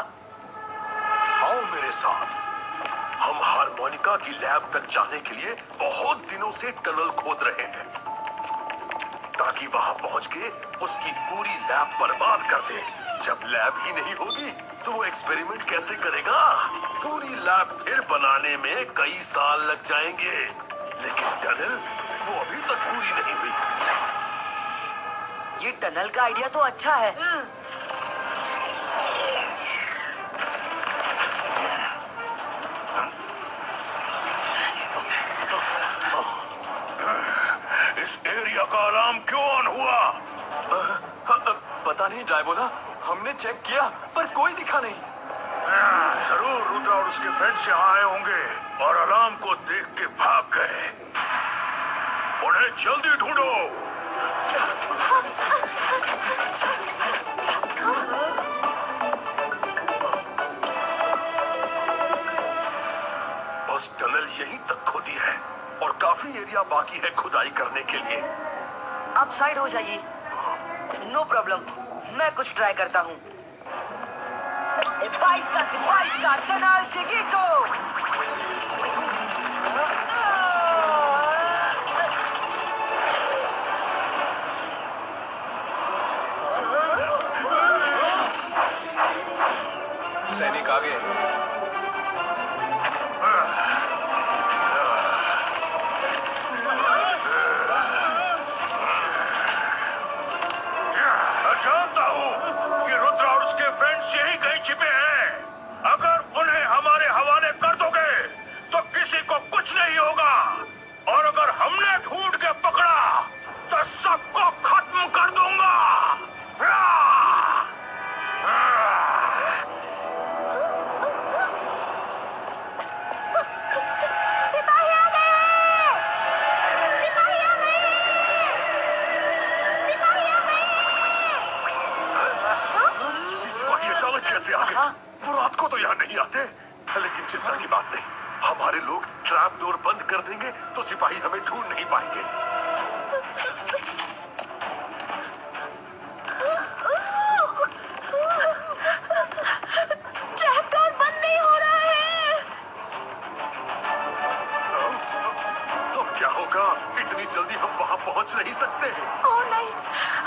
आओ मेरे साथ। हम हार्मोनिका की लैब तक जाने के लिए बहुत दिनों से टनल खोद रहे हैं, ताकि वहां पहुंच के उसकी पूरी लैब बर्बाद कर दे। जब लैब ही नहीं होगी तो वो एक्सपेरिमेंट कैसे करेगा? पूरी लैब फिर बनाने में कई साल लग जाएंगे, लेकिन टनल वो अभी तक पूरी नहीं हुई। ये टनल का आइडिया तो अच्छा है। पता नहीं डायबोला, हमने चेक किया पर कोई दिखा नहीं। जरूर रुद्रा और उसके फ्रेंड्स यहाँ आए होंगे और अलार्म को देख के भाग गए। उन्हें जल्दी ढूंढो। बस टनल यहीं तक खोदी है और काफी एरिया बाकी है खुदाई करने के लिए। आप साइड हो जाइए। नो प्रॉब्लम, मैं कुछ ट्राई करता हूँ। 22 का सिपाही का टनल जिगिटो। सैनिक आगे। जानता हूँ कि रुद्रा और उसके फ्रेंड्स यही कहीं छिपे हैं। अगर उन्हें हमारे हवाले कर दोगे तो किसी को कुछ नहीं होगा, और अगर हमने ढूंढ के पकड़ा तो सबको खत्म कर दूंगा। सिपाही आ गए! सिपाही आ गए! सिपाही आ गए! सिपाही अचानक कैसे आ गए? वो रात को तो यहाँ नहीं आते। लेकिन चिंता की बात नहीं, हमारे लोग ट्रैप डोर बंद कर देंगे तो सिपाही हमें ढूंढ नहीं पाएंगे। ट्रैप डोर बंद नहीं हो रहा है। अब क्या होगा? इतनी जल्दी हम वहाँ पहुँच नहीं सकते। ओह नहीं,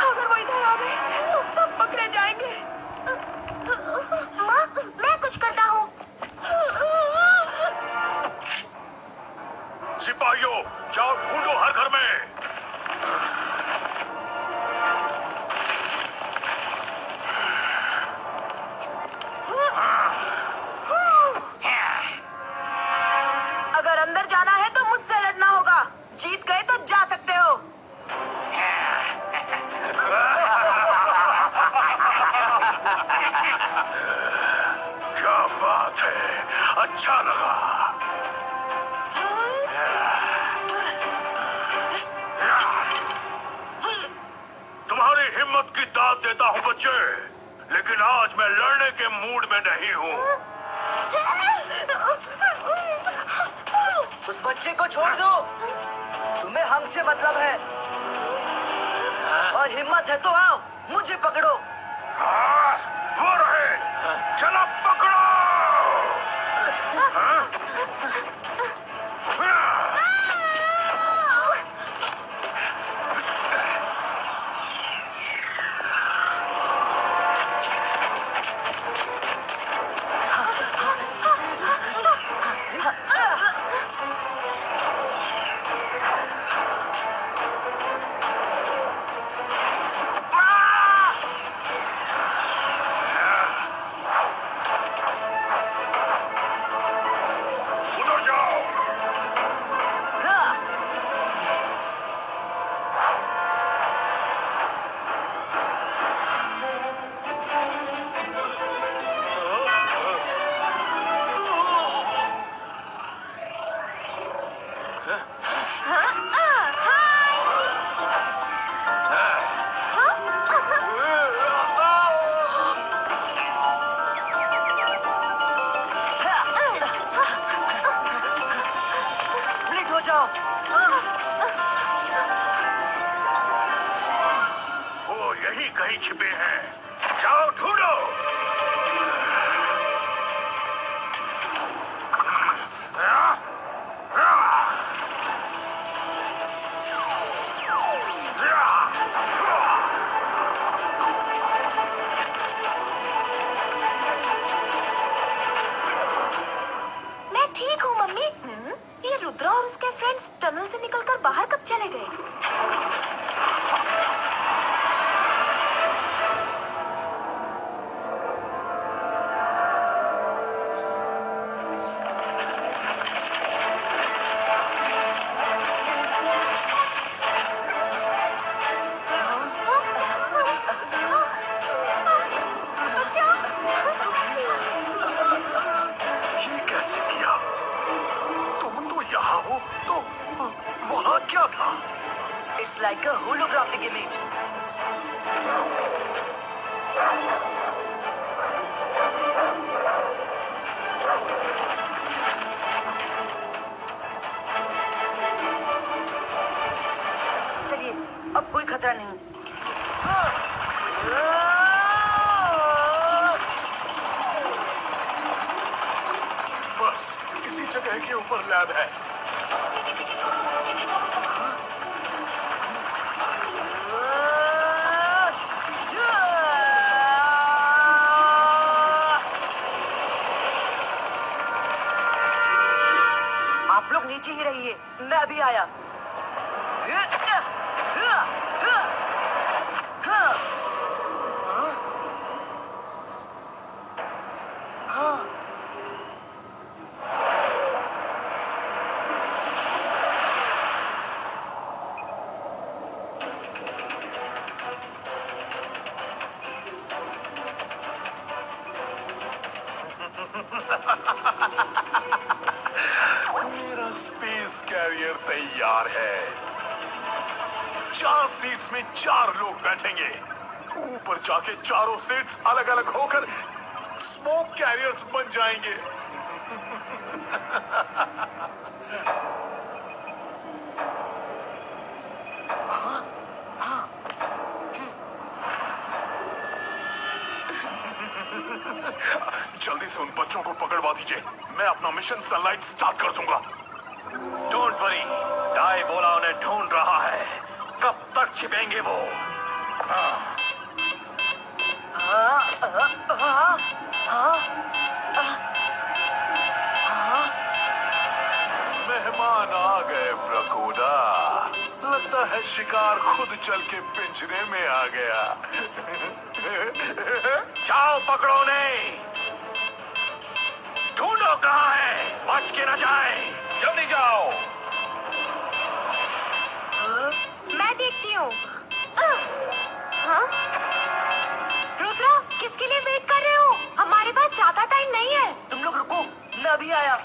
अगर वो इधर आ गए तो सब पकड़े जाएंगे। माँ, मैं कुछ करता हूँ। सिपाहियों, जाओ ढूंढो हर घर में। अगर अंदर जाना है तो मुझसे लड़ना होगा। जीत गए तो जा सकते हो। क्या बात है, अच्छा लगा। तुम्हारी हिम्मत की दाद देता हूँ बच्चे, लेकिन आज मैं लड़ने के मूड में नहीं हूँ। उस बच्चे को छोड़ दो। तुम्हें हमसे मतलब है, और हिम्मत है तो आओ मुझे पकड़ो। हाँ, वो रहे, चलो पकड़ो। हाँ? उधर जाओ। स्प्लिट हो जाओ। वो यही कहीं छिपे हैं, जाओ ढूंढो। मैं ठीक हूँ मम्मी। ये रुद्रा और उसके फ्रेंड्स टनल से निकलकर बाहर कब चले गए? It's like a holographic image. चलिए, अब कोई खतरा नहीं। बस इसी जगह के ऊपर लैब है। आप लोग नीचे ही रहिए, मैं अभी आया। मेरा स्पेस कैरियर तैयार है। 4 सीट्स में 4 लोग बैठेंगे। ऊपर जाके चारों सीट्स अलग अलग होकर स्मोक कैरियर्स बन जाएंगे। जल्दी से उन बच्चों को पकड़वा दीजिए। मैं अपना मिशन सनलाइट स्टार्ट कर दूंगा। डोंट वरी, डाई बोला उन्हें ढूंढ रहा है। कब तक छिपेंगे वो? मेहमान आ गए ब्रकोडा। लगता है शिकार खुद चल के पिंजरे में आ गया। जाओ पकड़ो उन्हें। ढूंढो कहाँ है, बच के न जाए। जल्दी जाओ। मैं देखती हूँ। हाँ? रुद्रा, किसके लिए वेट कर रहे हो? हमारे पास ज्यादा टाइम नहीं है। तुम लोग रुको, मैं अभी आया।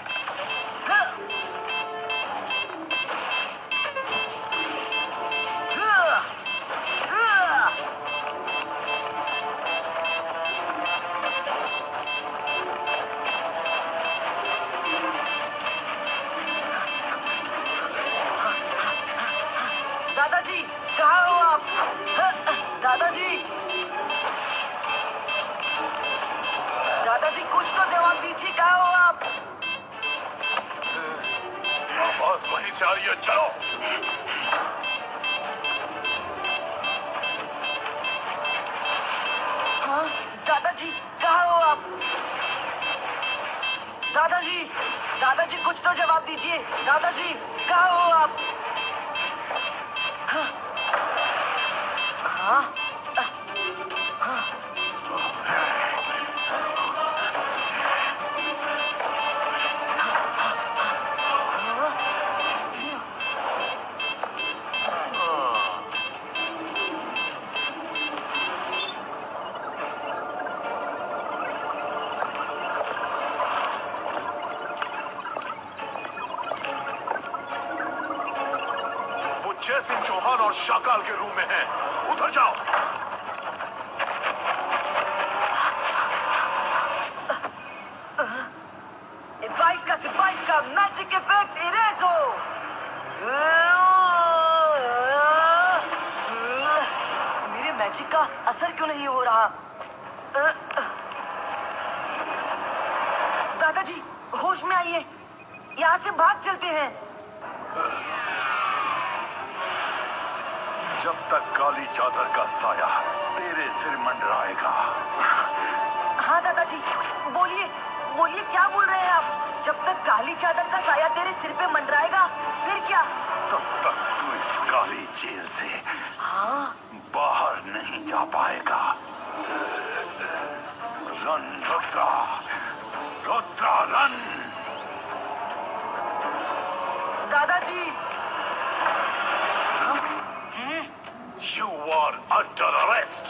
दादाजी, कहाँ हो आप? दादाजी, दादाजी कुछ तो जवाब दीजिए, कहाँ हो आप? आवाज वहीं से आ रही है, चलो। हाँ, दादाजी कहाँ हो आप? दादाजी, दादाजी कुछ तो जवाब दीजिए। दादाजी कहाँ हो आप? हाँ, हाँ, हाँ। जय सिंह चौहान और शाकाल के रूम में हैं। उधर जाओ। बाईस का मैजिक इफेक्ट इरेज हो। मेरे मैजिक का असर क्यों नहीं हो रहा? दादाजी होश में आइए, यहाँ से भाग चलते हैं। जब तक काली चादर का साया तेरे सिर मंडराएगा। हाँ दादाजी, बोलिए बोलिए, क्या बोल रहे हैं आप? जब तक काली चादर का साया तेरे सिर पे मंडराएगा, फिर क्या? तब तक तू इस काली जेल से बाहर नहीं जा पाएगा। Run Rudra, Rudra run. दादाजी, You are under arrest.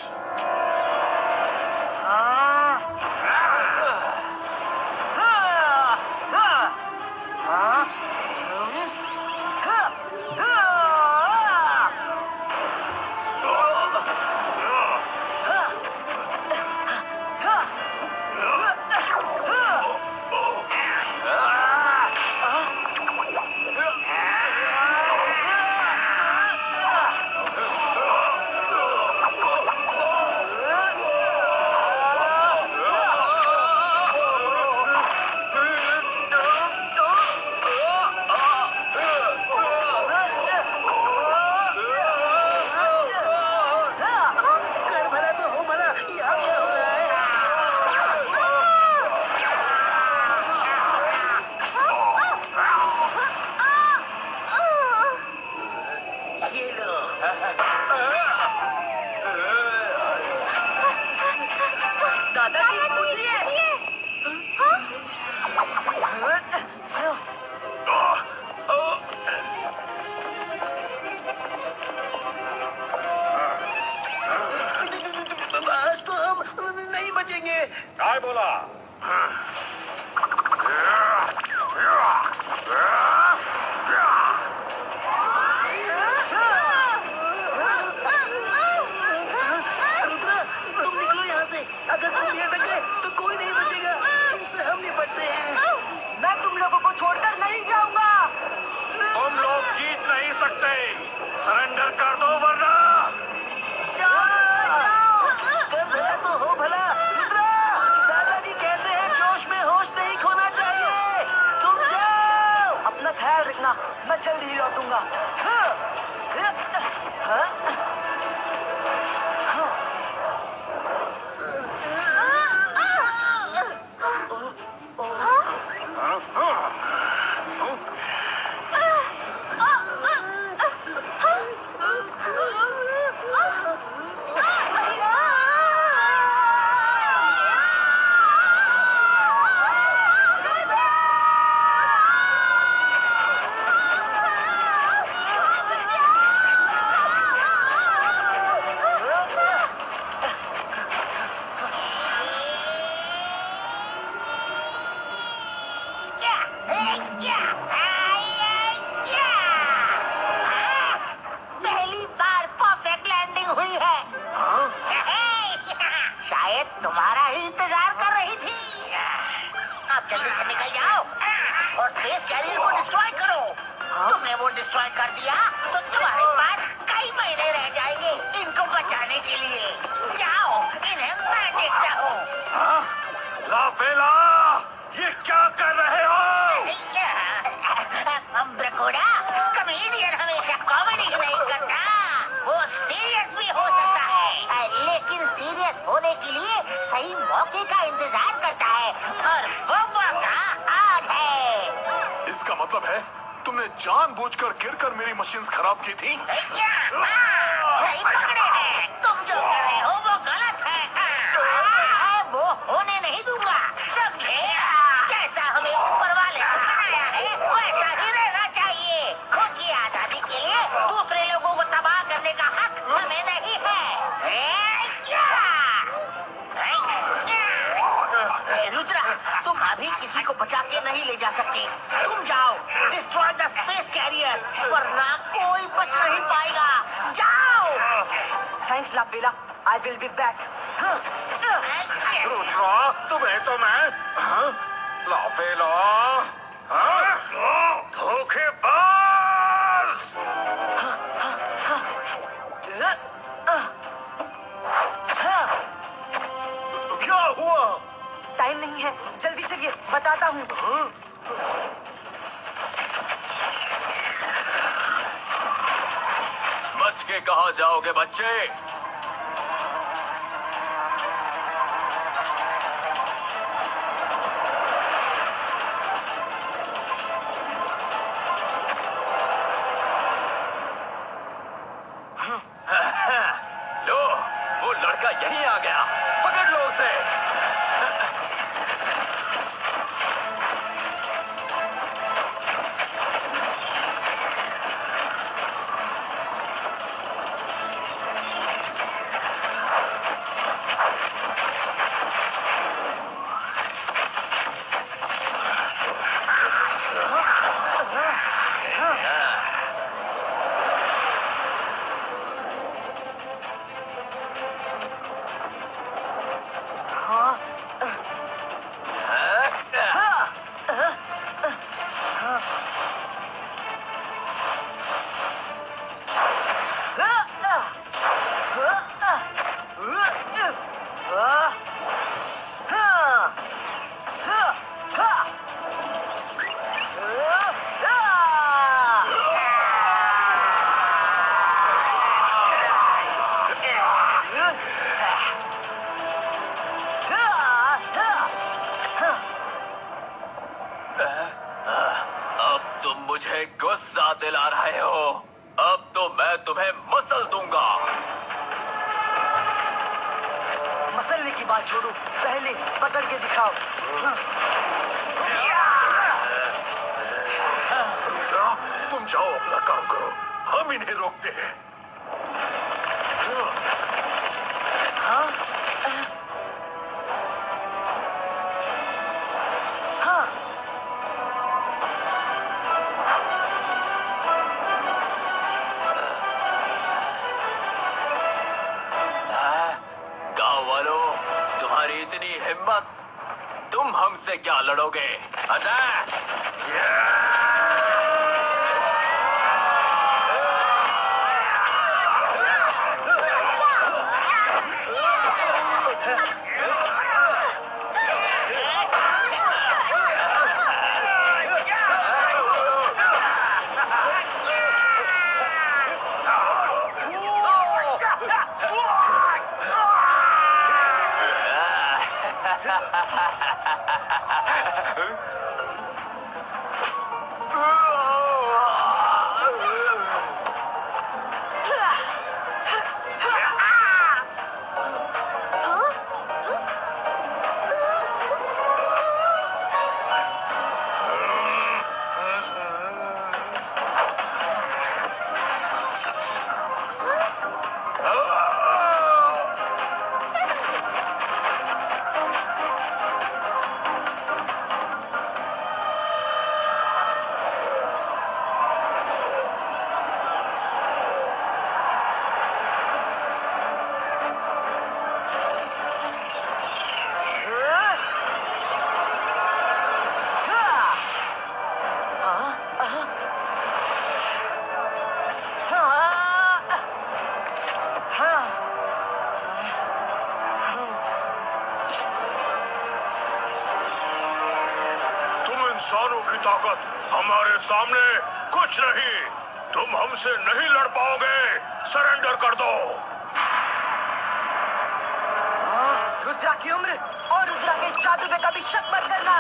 रखना, मैं जल्दी ही लौटूंगा। हाँ, हाँ, हाँ। पहली बार परफेक्ट लैंडिंग हुई है। शायद तुम्हारा ही इंतजार कर रही थी। अब जल्दी से निकल जाओ और स्पेस कैरियर को डिस्ट्रॉय करो। तुमने वो डिस्ट्रॉय कर दिया तो तुम्हारे पास कई महीने रह जाएंगे इनको बचाने के लिए। जाओ, इन्हें मैं देखता हूँ। लाफेला, ये क्या कर रहे हो? ब्रकोड़ा, कमेडियन हमेशा कॉमेडी नहीं करता, वो सीरियस भी हो सकता है, लेकिन सीरियस होने के लिए सही मौके का इंतजार करता है और वो मौका आज है। इसका मतलब है तुमने जानबूझकर गिरकर मेरी मशीन्स खराब की थी? सही पकड़े हैं, तुम जो कर रहे हो वो गलत है। वो होने नहीं दूंगा, समझे? जैसा हमें ऊपर वाले ने बनाया है वैसा ही रहना चाहिए। खुद की आजादी के लिए दूसरे लोगों को तबाह करने का हक हमें नहीं है। रुद्रा, तुम अभी किसी को बचा के नहीं ले जा सकते। तुम जाओ, डिस्ट्रॉय द स्पेस कैरियर, वरना कोई बच नहीं पाएगा। जाओ। Thanks Lapela, I will be back. Rudra, तुम्हें तो मैं लाफेला, धोखेबाज। क्या हुआ? टाइम नहीं है, जल्दी चलिए, बताता हूँ। बच के कहाँ जाओगे बच्चे? लो, वो लड़का यहीं आ गया, पकड़ लो उसे। मुझे गुस्सा दिला रहे हो। अब तो मैं तुम्हें मसल दूंगा। मसलने की बात छोड़ो, पहले पकड़ के दिखाओ। रुद्रा, तुम जाओ अपना काम करो, हम इन्हें रोकते हैं। हाँ? हाँ? गांव वालों, तुम्हारी इतनी हिम्मत, तुम हमसे क्या लड़ोगे? अटैक! इंसानों की ताकत हमारे सामने कुछ नहीं। तुम हमसे नहीं लड़ पाओगे। सरेंडर कर दो। रुद्रा की उम्र और रुद्रा के जादू पे कभी शक मत करना।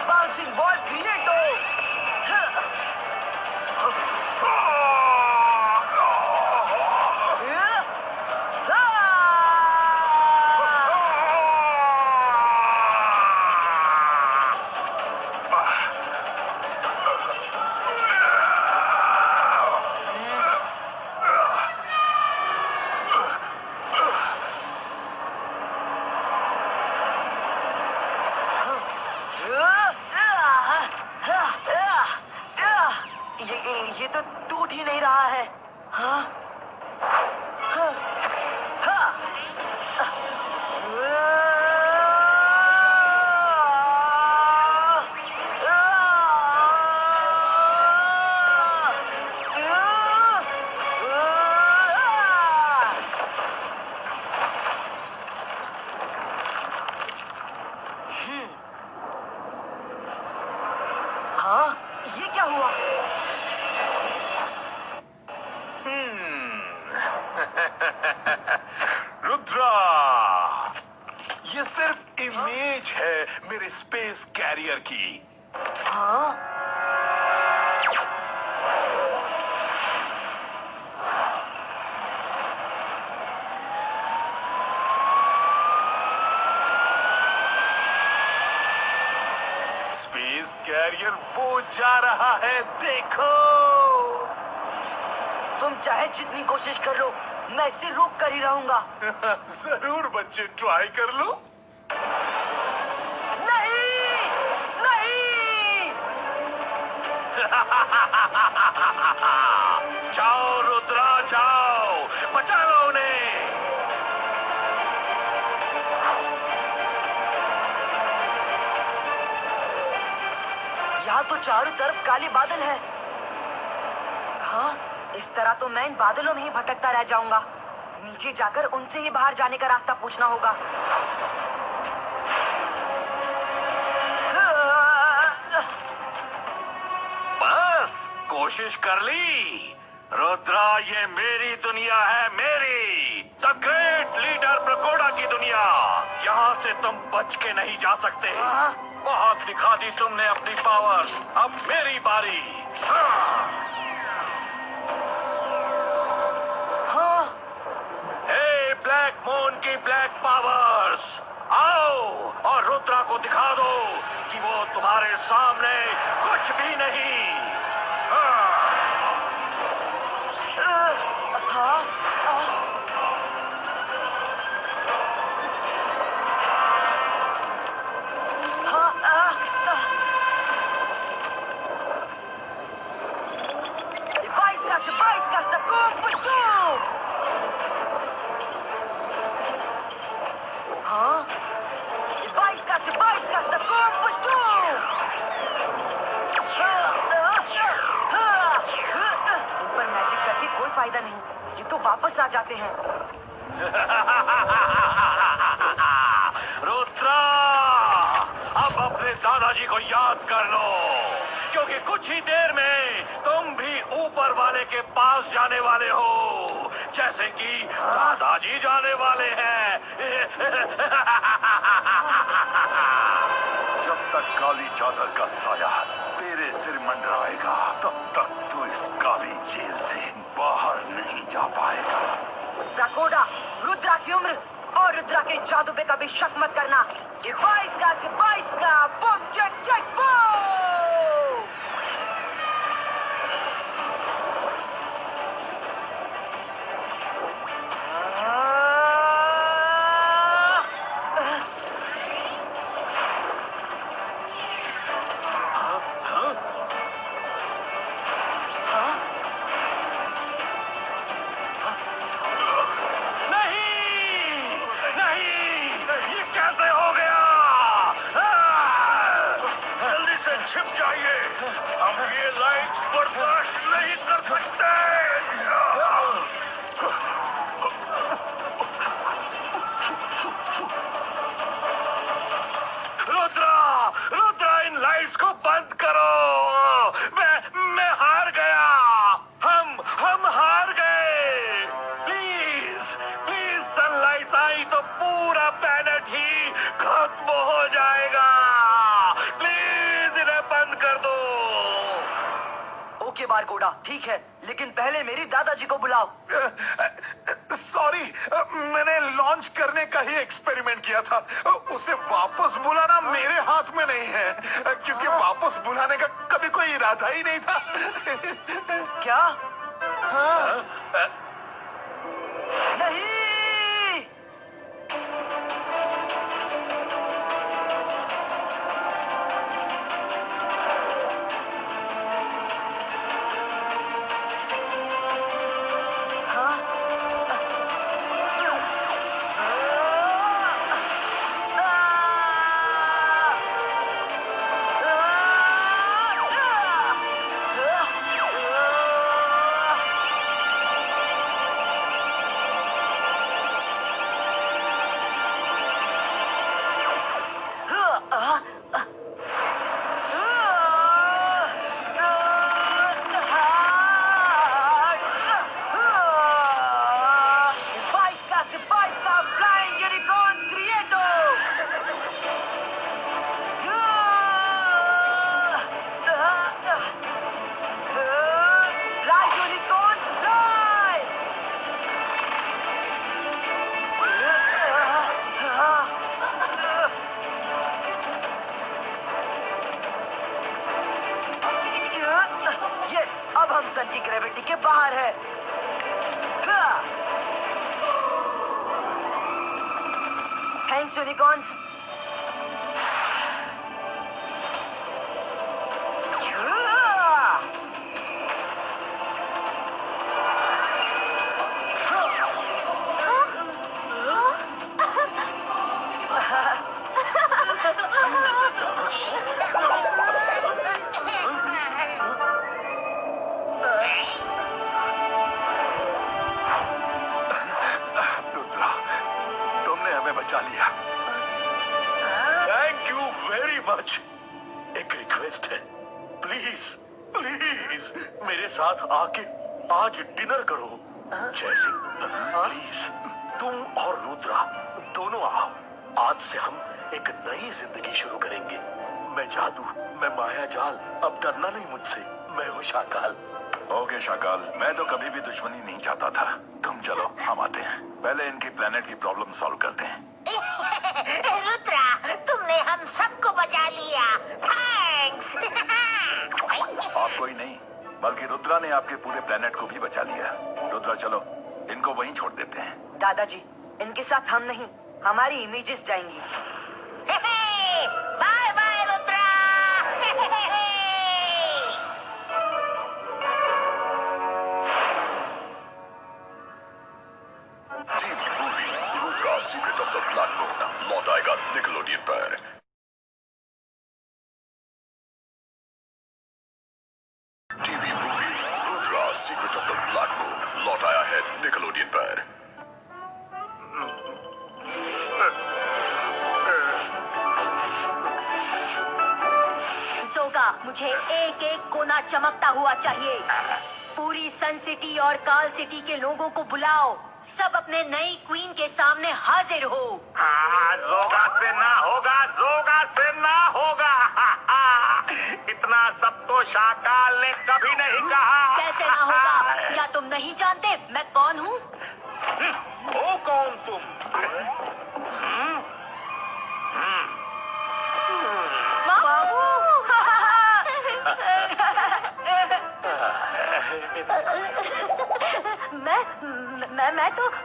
बाउंसिंग बॉल ग्रेनेड दो। ये तो टूट ही नहीं रहा है। हाँ? हाँ? हाँ? हाँ? ये क्या हुआ? रुद्रा, ये सिर्फ इमेज है मेरे स्पेस कैरियर की। हाँ? स्पेस कैरियर वो जा रहा है, देखो। तुम चाहे जितनी कोशिश कर लो, मैं इसे रोक कर ही रहूंगा। जरूर बच्चे, ट्राई कर लो। नहीं, नहीं। जाओ रुद्रा, जाओ, बचा लो उन्हें। यहाँ तो चारों तरफ काले बादल हैं। हाँ? इस तरह तो मैं इन बादलों में ही भटकता रह जाऊंगा। नीचे जाकर उनसे ही बाहर जाने का रास्ता पूछना होगा। बस कोशिश कर ली। रुद्रा, ये मेरी दुनिया है, मेरी द ग्रेट लीडर प्रकोड़ा की दुनिया। यहाँ से तुम बच के नहीं जा सकते। बहुत दिखा दी तुमने अपनी पावर्स, अब मेरी बारी। हे ब्लैक मून की ब्लैक पावर्स, आओ और रुद्रा को दिखा दो कि वो तुम्हारे सामने कुछ भी नहीं। फायदा नहीं, ये तो वापस आ जाते हैं। रुद्रा, अब अपने दादाजी को याद कर लो, क्योंकि कुछ ही देर में तुम भी ऊपर वाले के पास जाने वाले हो, जैसे कि दादाजी जाने वाले हैं। जब तक काली चादर का साया तेरे सिर मंडराएगा, तब तक तू इस काली जेल से बाहर नहीं जा पाएगा। प्रकोड़ा, रुद्रा की उम्र और रुद्रा के जादू पे कभी शक मत करना। ये 22 का बम चक चक बम। बारकोडा, ठीक है, लेकिन पहले मेरी दादाजी को बुलाओ। सॉरी, मैंने लॉन्च करने का ही एक्सपेरिमेंट किया था। उसे वापस बुलाना मेरे हाथ में नहीं है, क्योंकि वापस बुलाने का कभी कोई इरादा ही नहीं था। क्या? हाँ? नहीं। अब हम सन की ग्रेविटी के बाहर है। Thanks unicorns. बचा लिया। Thank you very much. एक रिक्वेस्ट है, प्लीज प्लीज मेरे साथ आके आज डिनर करो। जैसे प्लीज तुम और रुद्रा दोनों आओ। आज से हम एक नई जिंदगी शुरू करेंगे। मैं जादू, मैं माया जाल, अब डरना नहीं मुझसे। मैं हूँ शाकाल। ओके शाकाल, मैं तो कभी भी दुश्मनी नहीं चाहता था। तुम चलो, हम आते हैं। पहले इनकी प्लेनेट की प्रॉब्लम सॉल्व करते हैं। रुद्रा, तुमने हम सबको बचा लिया। थैंक्स। आपको ही नहीं, बल्कि रुद्रा ने आपके पूरे प्लेनेट को भी बचा लिया। रुद्रा चलो, इनको वहीं छोड़ देते हैं। दादाजी, इनके साथ हम नहीं, हमारी इमेजेस जाएंगी। Bye bye Rudra. TV movie Rudra Secret of the Black Moon लौट आएगा निकलोडियन पर। TV movie Rudra Secret of the Black Moon लौट आया है निकलोडियन पर। जोगा, मुझे एक एक कोना चमकता हुआ चाहिए। पूरी सन सिटी और काल सिटी के लोगों को बुलाओ। सब अपने नई क्वीन के सामने हाजिर हो। जोगा से ना होगा, जोगा से ना होगा। इतना सब तो शाकाल ने कभी नहीं कहा। कैसे ना होगा? क्या तुम नहीं जानते मैं कौन हूँ? हो कौन तुम?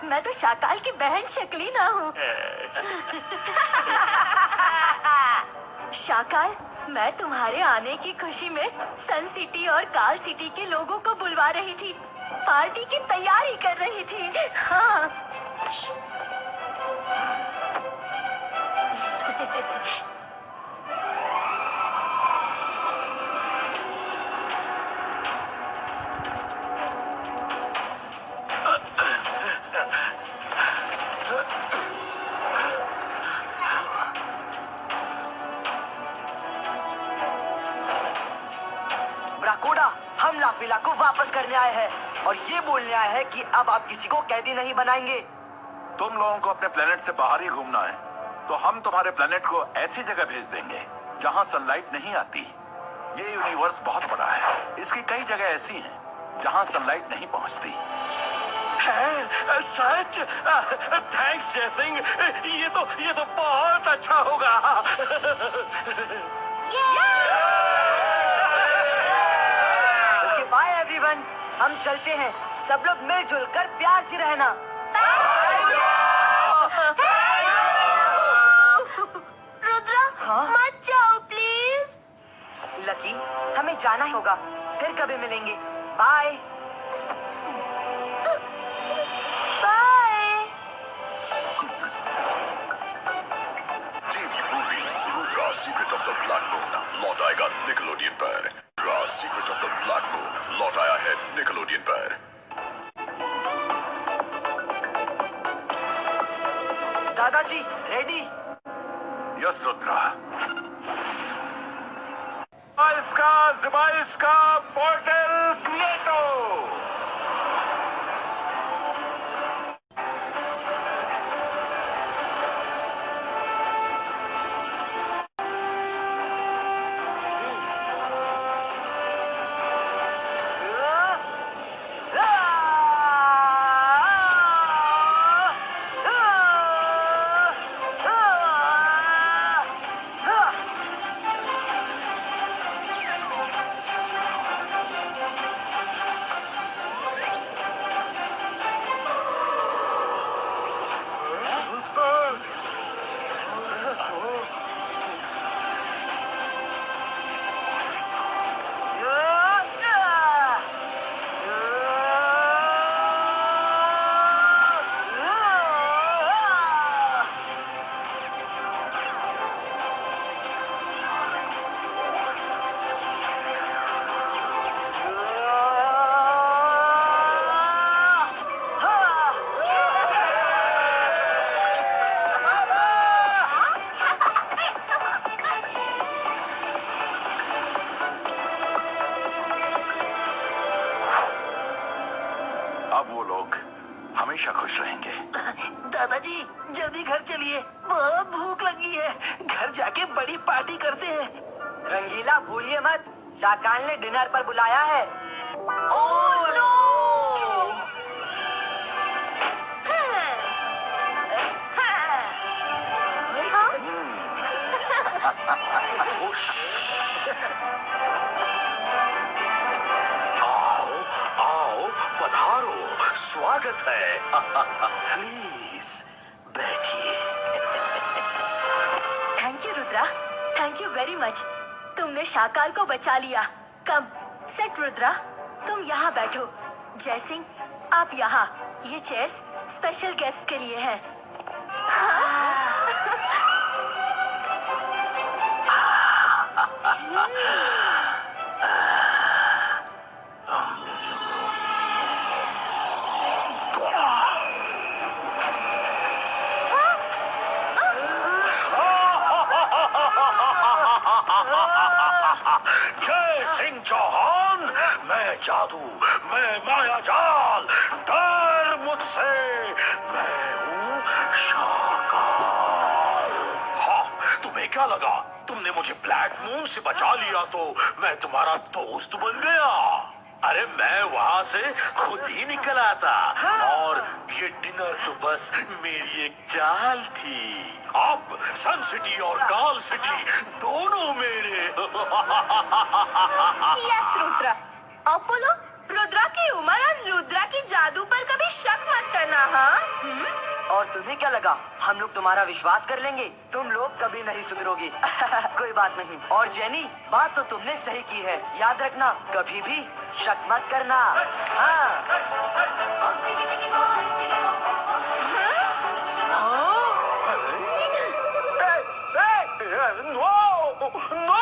मैं तो शाकाल की बहन शक्लीना हूँ। शाकाल, मैं तुम्हारे आने की खुशी में सन सिटी और काल सिटी के लोगों को बुलवा रही थी। पार्टी की तैयारी कर रही थी। हाँ। ब्राकोडा, हम लाफिला को वापस करने आए हैं और ये बोलने आए हैं कि अब आप किसी को कैदी नहीं बनाएंगे। तुम लोगों को अपने प्लेनेट से बाहर ही घूमना है, तो हम तुम्हारे प्लेनेट को ऐसी जगह भेज देंगे जहां सनलाइट नहीं आती। ये यूनिवर्स बहुत बड़ा है। इसकी कई जगह ऐसी हैं जहां सनलाइट नहीं पहुंचती। सच? थैंक्स जयसिंह, ये तो बहुत अच्छा होगा। ओके बाय एवरीवन, हम चलते हैं। सब लोग मिलजुल कर प्यार से रहना। रुद्रा, मत जाओ प्लीज। लकी, हमें जाना होगा, फिर कभी मिलेंगे। Bye. Bye. TV movie Rudra Secret of the Black Moon लौट आएगा निकलोडियन पर। Rudra Secret of the Black Moon लौट आया है निकलोडियन पर। दादाजी रेडी? यस रुद्रा। इसका पोर्टल क्रिएटो। अब वो लोग हमेशा खुश रहेंगे। दादाजी जल्दी घर चलिए, बहुत भूख लगी है। घर जाके बड़ी पार्टी करते हैं। रंगीला भूलिए मत, शाकाल ने डिनर पर बुलाया है। आओ आओ, पधारो, स्वागत है। प्लीज बैठिए। Thank you Rudra, thank you very much. तुमने शाकाल को बचा लिया। कम सेट रुद्रा, तुम यहाँ बैठो। जयसिंह, आप यहाँ। ये चेयर्स स्पेशल गेस्ट के लिए हैं। जय सिंह चौहान, मैं जादू, मैं माया जाल, डर मुझसे, मैं हूँ शाकाल। हाँ, तुम्हें क्या लगा तुमने मुझे ब्लैक मून से बचा लिया तो मैं तुम्हारा दोस्त बन गया? अरे मैं वहाँ से खुद ही निकल आता, और ये डिनर तो बस मेरी एक चाल थी। अब सन सिटी और काल सिटी दोनों मेरे। यस रुद्रा। अपोलो, रुद्रा की उम्र और रुद्रा की जादू पर कभी शक मत करना। हाँ? और तुम्हें क्या लगा हम लोग तुम्हारा विश्वास कर लेंगे? तुम लोग कभी नहीं सुधरोगे। कोई बात नहीं। और जेनी, बात तो तुमने सही की है। याद रखना, कभी भी शक मत करना। हाँ। नो नो,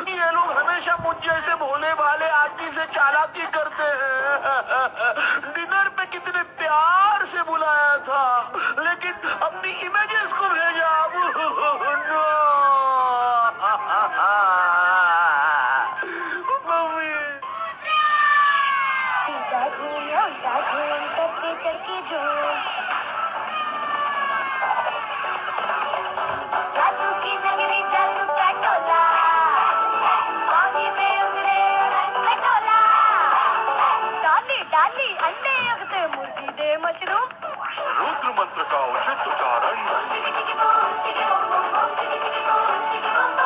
ये लोग हमेशा मुझ जैसे भोले भाले आदमी से चालाकी करते हैं। डिनर पे कितने प्यार से बुलाया था, लेकिन अपनी इमेजेस को भेजा। मम्मी। सीधा घूम उल्टा घूम सबके चढ़ के जो बड़े मशरूम। रुद्र मंत्र का उचित उच्चारण। चिकी चिकी बूम, चिकी बूम बूम बूम, चिकी चिकी बूम, चिकी बूम